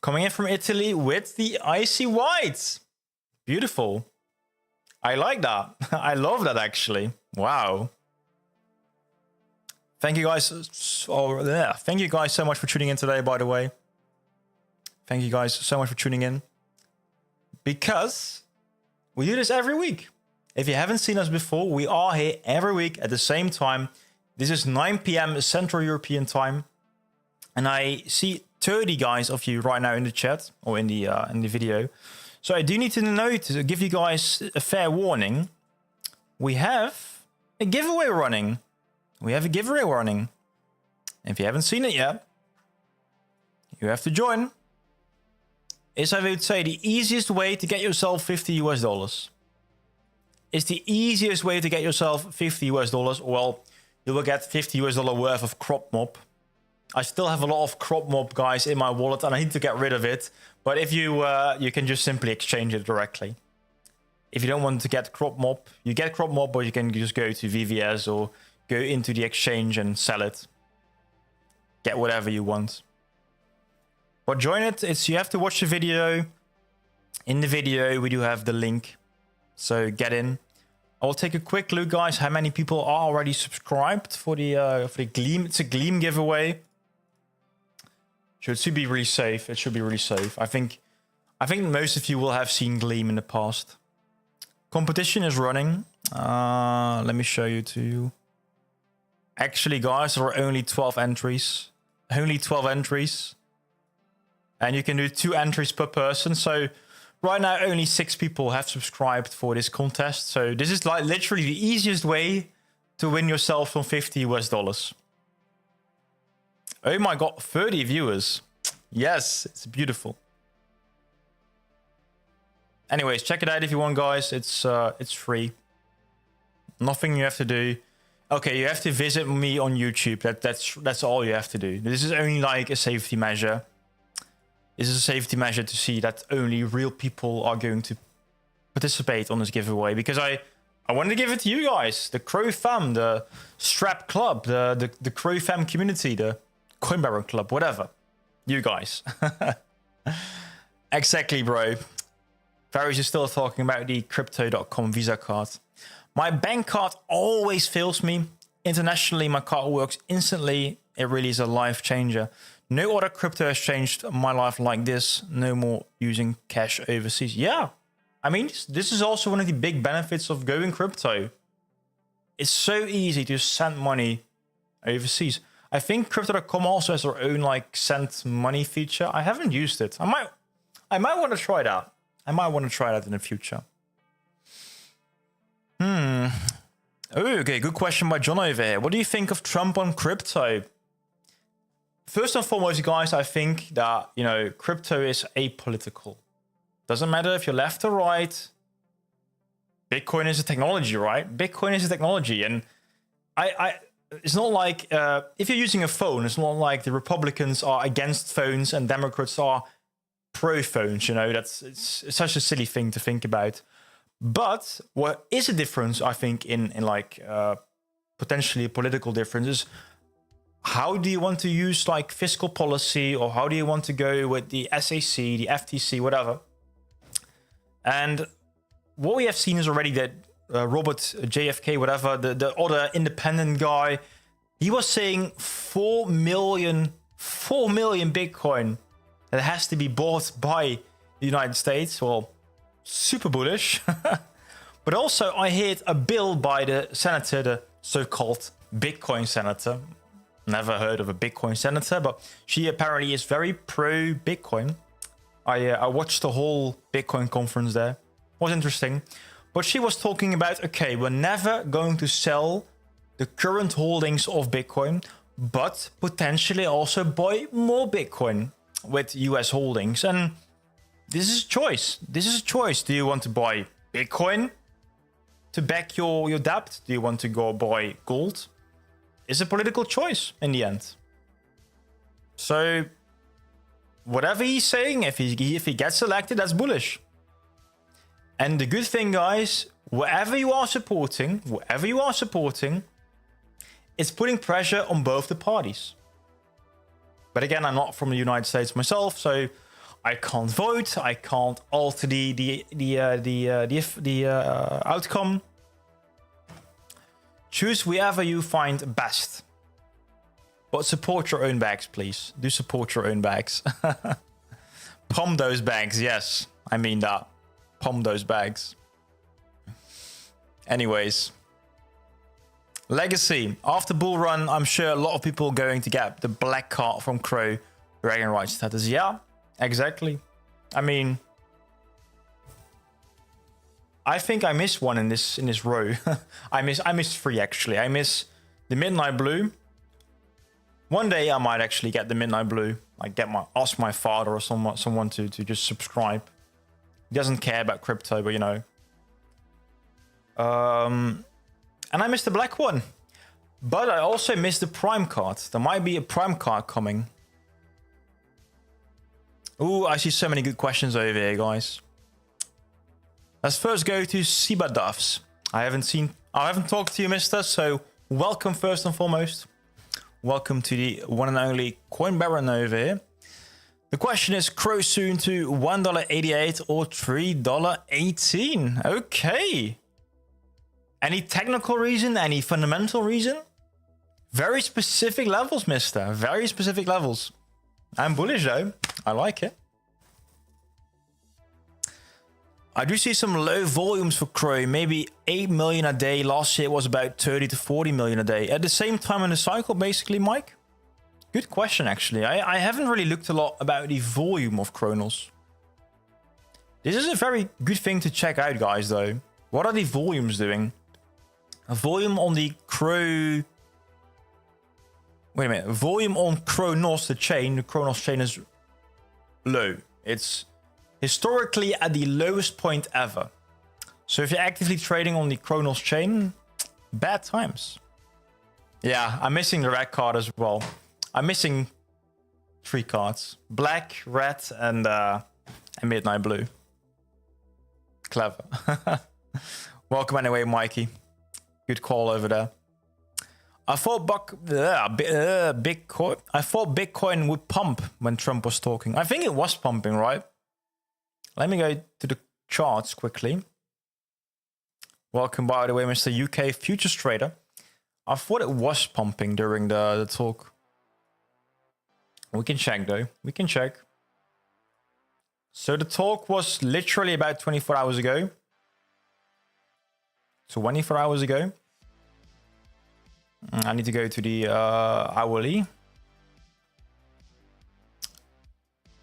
coming in from Italy with the icy whites. Beautiful. I like that. I love that, actually. Wow. Thank you guys. Thank you guys so much for tuning in today, by the way. Thank you guys so much for tuning in. Because we do this every week. If you haven't seen us before, we are here every week at the same time. This is 9 p.m. Central European time. And I see 30 guys of you right now in the chat or in the video. So I do need to know, to give you guys a fair warning. We have a giveaway running. If you haven't seen it yet, you have to join. is, I would say, the easiest way to get yourself $50 US. It's the easiest way to get yourself $50 US. Well, you will get $50 worth of crop mob. I still have a lot of crop mob, guys, in my wallet, and I need to get rid of it. But if you you can just simply exchange it directly. If you don't want to get crop mob, you get crop mob, or you can just go to VVS or go into the exchange and sell it. Get whatever you want. But join it. You have to watch the video. In the video, we do have the link. So get in. I'll take a quick look, guys, how many people are already subscribed for the Gleam. It's a Gleam giveaway. So it should be really safe. It should be really safe. I think most of you will have seen Gleam in the past. Competition is running. Let me show you to you. Actually, guys, there are only 12 entries. Only 12 entries. And you can do 2 entries per person. So right now, only 6 people have subscribed for this contest. So this is like literally the easiest way to win yourself some $50 US. Oh my god, 30 viewers. Yes, it's beautiful. Anyways, check it out if you want, guys. It's free. Nothing you have to do. Okay, you have to visit me on YouTube. That's all you have to do. This is only like a safety measure. This is a safety measure to see that only real people are going to participate on this giveaway, because I wanted to give it to you guys, the Crow fam, the Strap Club, the Crow fam community, the Coin Baron Club, whatever. You guys. Exactly, bro. Varys is still talking about the crypto.com Visa card. My bank card always fails me. Internationally, my card works instantly. It really is a life changer. No other crypto has changed my life like this. No more using cash overseas. Yeah. I mean, this is also one of the big benefits of going crypto. It's so easy to send money overseas. I think crypto.com also has their own like send money feature. I haven't used it. I might want to try that. I might want to try that in the future. Oh, okay, good question by John over here. What do you think of Trump on crypto? First and foremost, guys, I think that, you know, crypto is apolitical. Doesn't matter if you're left or right. Bitcoin is a technology, right? Bitcoin is a technology. And it's not like, if you're using a phone, it's not like the Republicans are against phones and Democrats are pro phones, you know. It's such a silly thing to think about. But what is a difference, I think, in like potentially a political difference is, how do you want to use like fiscal policy, or how do you want to go with the SAC, the FTC, whatever? And what we have seen is already that Robert JFK, whatever, the other independent guy, he was saying 4 million Bitcoin that has to be bought by the United States. Well, super bullish. But also I heard a bill by the senator, the so-called Bitcoin senator. Never heard of a Bitcoin senator, but she apparently is very pro Bitcoin. I watched the whole Bitcoin conference there. It was interesting. But she was talking about, okay, we're never going to sell the current holdings of Bitcoin, but potentially also buy more Bitcoin with US holdings. And this is a choice. This is a choice. Do you want to buy Bitcoin to back your debt? Do you want to go buy gold? It's a political choice in the end. So whatever he's saying, if he gets elected, that's bullish. And the good thing, guys, whatever you are supporting, it's putting pressure on both the parties. But again, I'm not from the United States myself, so I can't vote. I can't alter the outcome. Choose whoever you find best. But support your own bags, please. Do support your own bags. Pump those bags, yes. I mean that. Pump those bags. Anyways. Legacy. After bull run, I'm sure a lot of people are going to get the black card from Crow bragging rights status. Yeah, exactly. I mean, I think I missed one in this row. I missed 3 actually. I miss the Midnight Blue. One day I might actually get the Midnight Blue. like ask my father or someone to just subscribe. He doesn't care about crypto, but you know. And I missed the black one. But I also missed the prime card. There might be a prime card coming. Ooh, I see so many good questions over here, guys. Let's first go to Sibadovs. I haven't talked to you, mister, so welcome first and foremost. Welcome to the one and only Coin Baron over here. The question is, CRO soon to $1.88 or $3.18? Okay. Any technical reason? Any fundamental reason? Very specific levels, mister. Very specific levels. I'm bullish though. I like it. I do see some low volumes for CRO. Maybe 8 million a day. Last year it was about 30 to 40 million a day. At the same time in the cycle, basically, Mike? Good question, actually. I haven't really looked a lot about the volume of Cronos. This is a very good thing to check out, guys, though. What are the volumes doing? A volume on the CRO... Wait a minute. Volume on Cronos, the Cronos chain is low. It's historically at the lowest point ever. So if you're actively trading on the Cronos chain, bad times. Yeah, I'm missing the red card as well. I'm missing 3 cards. Black, red, and midnight blue. Clever. Welcome anyway, Mikey. Good call over there. I thought Bitcoin would pump when Trump was talking. I think it was pumping, right? Let me go to the charts quickly. Welcome, by the way, Mr. UK Futures Trader. I thought it was pumping during the talk. We can check, though. We can check. So the talk was literally about 24 hours ago. 24 hours ago. I need to go to the hourly.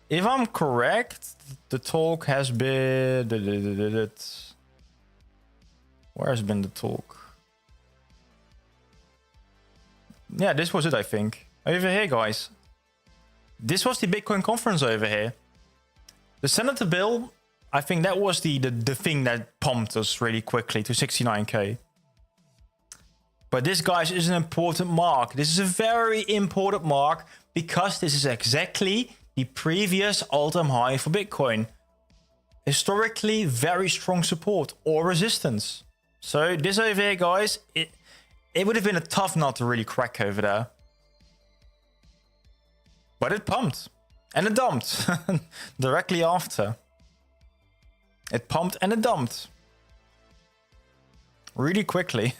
If I'm correct, the talk has been... Where has been the talk? Yeah, this was it, I think. Over here, guys. This was the Bitcoin conference over here. The Senator bill, I think that was the thing that pumped us really quickly to 69k. But this, guys, is an important mark. This is a very important mark because this is exactly the previous all-time high for Bitcoin. Historically, very strong support or resistance. So this over here, guys, it would have been a tough nut to really crack over there. But it pumped. And it dumped. Directly after. It pumped and it dumped. Really quickly.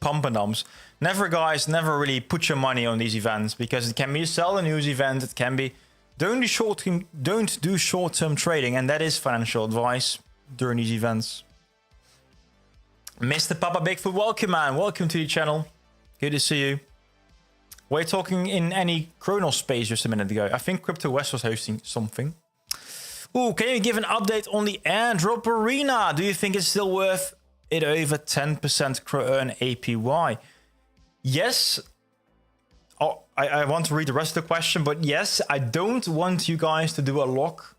Pump and dumps. Never, guys, never really put your money on these events because it can be a sell the news event. It can be don't do short-term trading, and that is financial advice during these events. Mr. Papa Bigfoot, welcome, man. Welcome to the channel. Good to see you. We're talking in any Cronos space just a minute ago. I think Crypto West was hosting something. Ooh, can you give an update on the airdrop arena? Do you think it's still worth it over 10% CRO earn APY? Yes. Oh, I want to read the rest of the question, but yes, I don't want you guys to do a lock.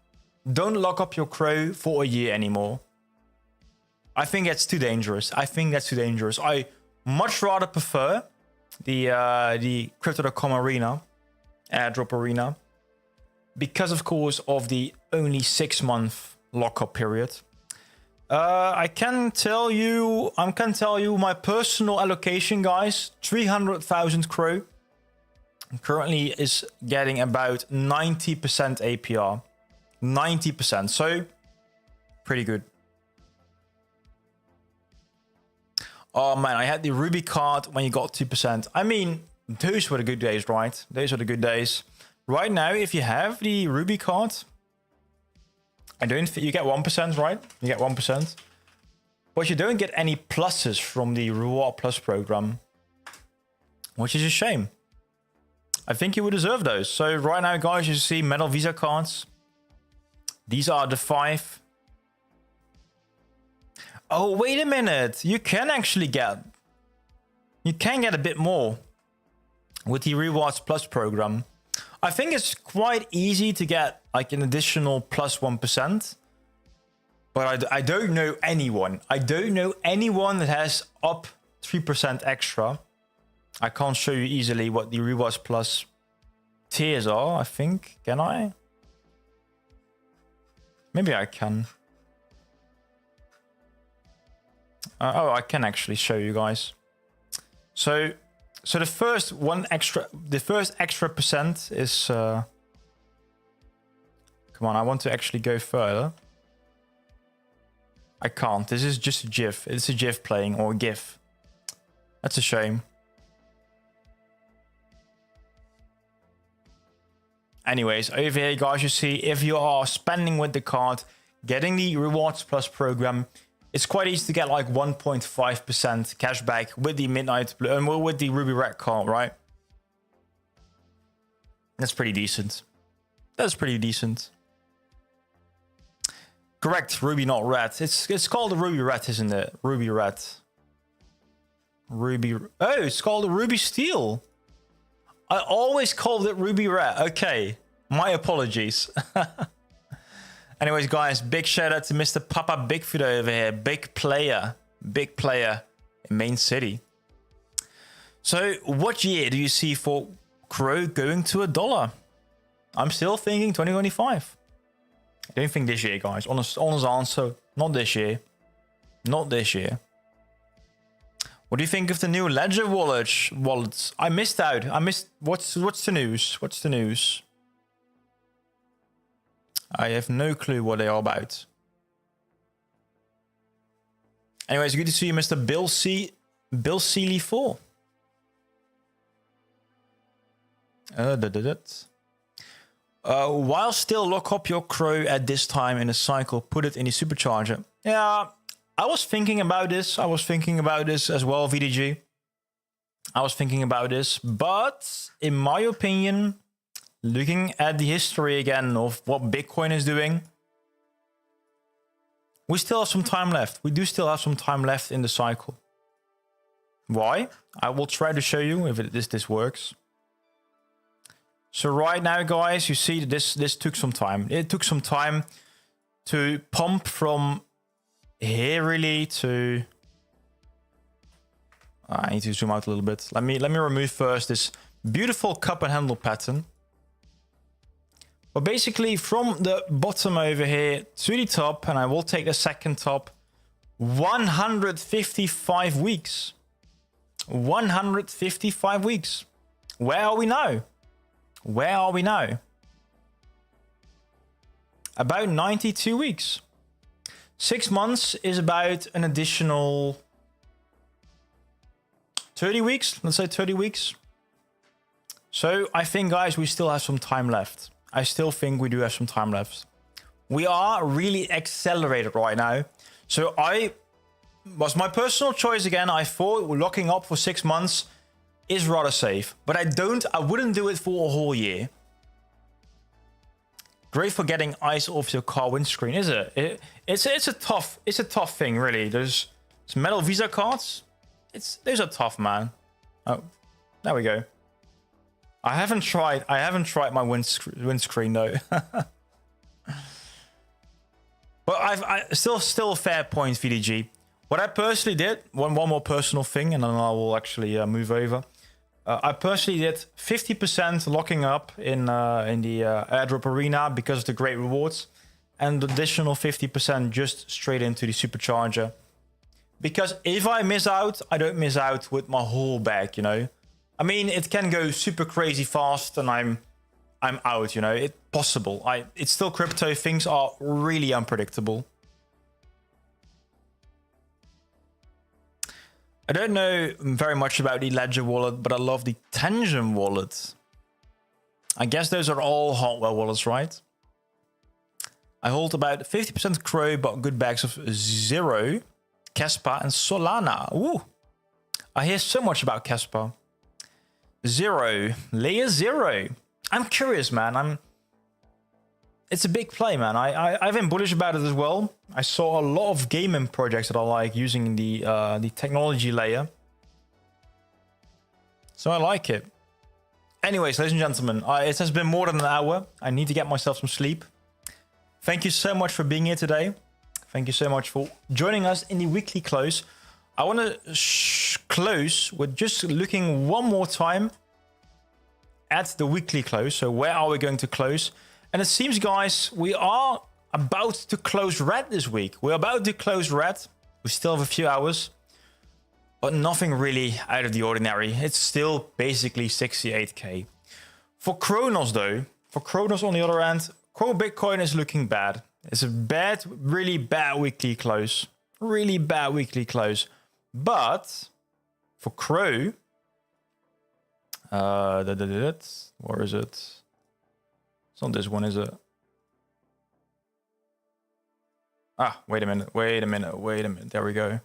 Don't lock up your CRO for a year anymore. I think that's too dangerous. I much rather prefer the Crypto.com arena, airdrop arena, because of course of the only 6-month lockup period. I can tell you my personal allocation, guys. 300,000 CRO currently is getting about 90% APR. 90%, so pretty good. Oh man, I had the Ruby card when you got 2%. I mean, those were the good days, right? Those are the good days. Right now, if you have the Ruby card, I don't think you get 1%, right? You get 1%. But you don't get any pluses from the Reward Plus program, which is a shame. I think you would deserve those. So right now, guys, you see Metal Visa cards. These are the 5. Oh, wait a minute. You can actually get... You can get a bit more. with the Rewards Plus program. I think it's quite easy to get like an additional plus 1%. But I don't know anyone. I don't know anyone that has up 3% extra. I can't show you easily what the Rewards Plus tiers are, I think. Can I? Maybe I can. Oh, I can actually show you guys. So the first extra percent is... come on, I want to actually go further. I can't. This is just a GIF. It's a GIF playing, or a GIF. That's a shame. Anyways, over here, guys, you see if you are spending with the card, getting the Rewards Plus program, it's quite easy to get like 1.5% cash back with the Midnight Blue and with the Ruby Red card, right? That's pretty decent. That's pretty decent. Correct, Ruby, not Red. It's called a Ruby Red, isn't it? Ruby Red. Ruby... Oh, it's called a Ruby Steel. I always called it Ruby Red. Okay, my apologies. Anyways, guys, big shout out to Mr. Papa Bigfoot over here. Big player in Main City. So, what year do you see for CRO going to $1? I'm still thinking 2025. I don't think this year, guys. Honest answer, not this year. Not this year. What do you think of the new Ledger wallets? I missed out. What's the news? What's the news? I have no clue what they are about. Anyways, good to see you, Mr. Bill Seeley 4. While still lock up your CRO at this time in the cycle, put it in the supercharger. Yeah, I was thinking about this. I was thinking about this as well, VDG. I was thinking about this, but in my opinion, looking at the history again of what Bitcoin is doing, we still have some time left. We do still have some time left in the cycle. Why? I will try to show you if this works. So right now, guys, you see this took some time. It took some time to pump from here really to... I need to zoom out a little bit. Let me remove first this beautiful cup and handle pattern. But basically from the bottom over here to the top, and I will take the second top, 155 weeks. 155 weeks. Where are we now? Where are we now? About 92 weeks. 6 months is about an additional 30 weeks. Let's say 30 weeks. So I think, guys, we still have some time left. I still think we do have some time left. We are really accelerated right now. So was my personal choice again. I thought locking up for 6 months is rather safe, but I wouldn't do it for a whole year. Great for getting ice off your car windscreen, is it? It's a tough thing, really. There's metal Visa cards. Those are tough, man. Oh, there we go. I haven't tried my windscreen though. But I still a fair point, VDG. What I personally did, one more personal thing, and then I will actually move over. I personally did 50% locking up in the airdrop arena because of the great rewards, and additional 50% just straight into the supercharger. Because if I miss out, I don't miss out with my whole bag, you know. I mean, it can go super crazy fast, and I'm out, you know. It's possible. It's still crypto. Things are really unpredictable. I don't know very much about the Ledger wallet, but I love the Tension wallet. I guess those are all hardware wallets, right? I hold about 50% CRO, but good bags of Zero, Caspa, and Solana. Ooh, I hear so much about Caspa. Zero, layer 0. I'm curious, man. It's a big play, man. I've been bullish about it as well. I saw a lot of gaming projects that I like using the technology layer. So I like it. anyways, ladies and gentlemen, it has been more than an hour. I need to get myself some sleep. Thank you so much for being here today. Thank you so much for joining us in the weekly close. I want to close with just looking one more time at the weekly close. So where are we going to close? And it seems, guys, we are about to close red this week. We're about to close red. We still have a few hours, but nothing really out of the ordinary. It's still basically 68k. For Cronos, though, for Cronos on the other hand, Crow Bitcoin is looking bad. It's a bad, really bad weekly close. Really bad weekly close. But for Crow, where is it? It's not this one, is it? Ah, wait a minute. There we go.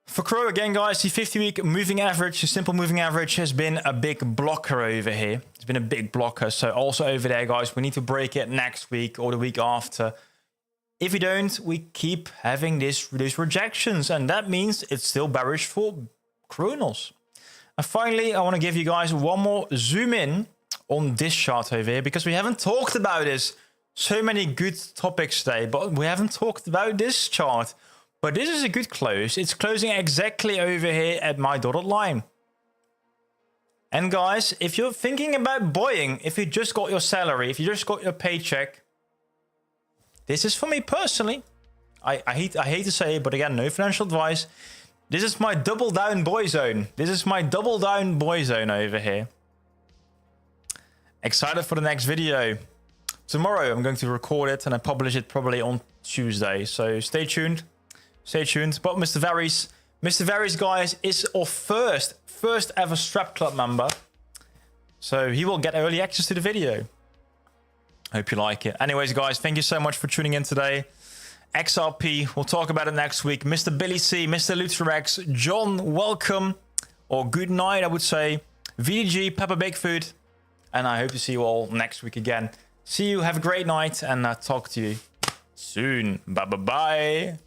For Crow again, guys, the 50-week moving average, the simple moving average, has been a big blocker over here. It's been a big blocker. So also over there, guys, we need to break it next week or the week after. If we don't, we keep having these rejections, and that means it's still bearish for Cronos. And finally, I want to give you guys one more zoom in on this chart over here, because we haven't talked about this. So many good topics today, but we haven't talked about this chart. But this is a good close. It's closing exactly over here at my dotted line. And guys, if you're thinking about buying, if you just got your salary, if you just got your paycheck, this is for me personally. I hate to say it, but again, no financial advice. This is my double down boy zone. This is my double down boy zone over here. Excited for the next video. Tomorrow I'm going to record it and I publish it probably on Tuesday. So stay tuned. Stay tuned. But Mr. Varys, guys, is our first ever Strap Club member. So he will get early access to the video. Hope you like it. Anyways, guys, thank you so much for tuning in today. XRP, we'll talk about it next week. Mr. Billy C, Mr. Lutherex, John, welcome. Or good night, I would say. VDG, Peppa Bigfoot. And I hope to see you all next week again. See you, have a great night, and talk to you soon. Bye-bye-bye.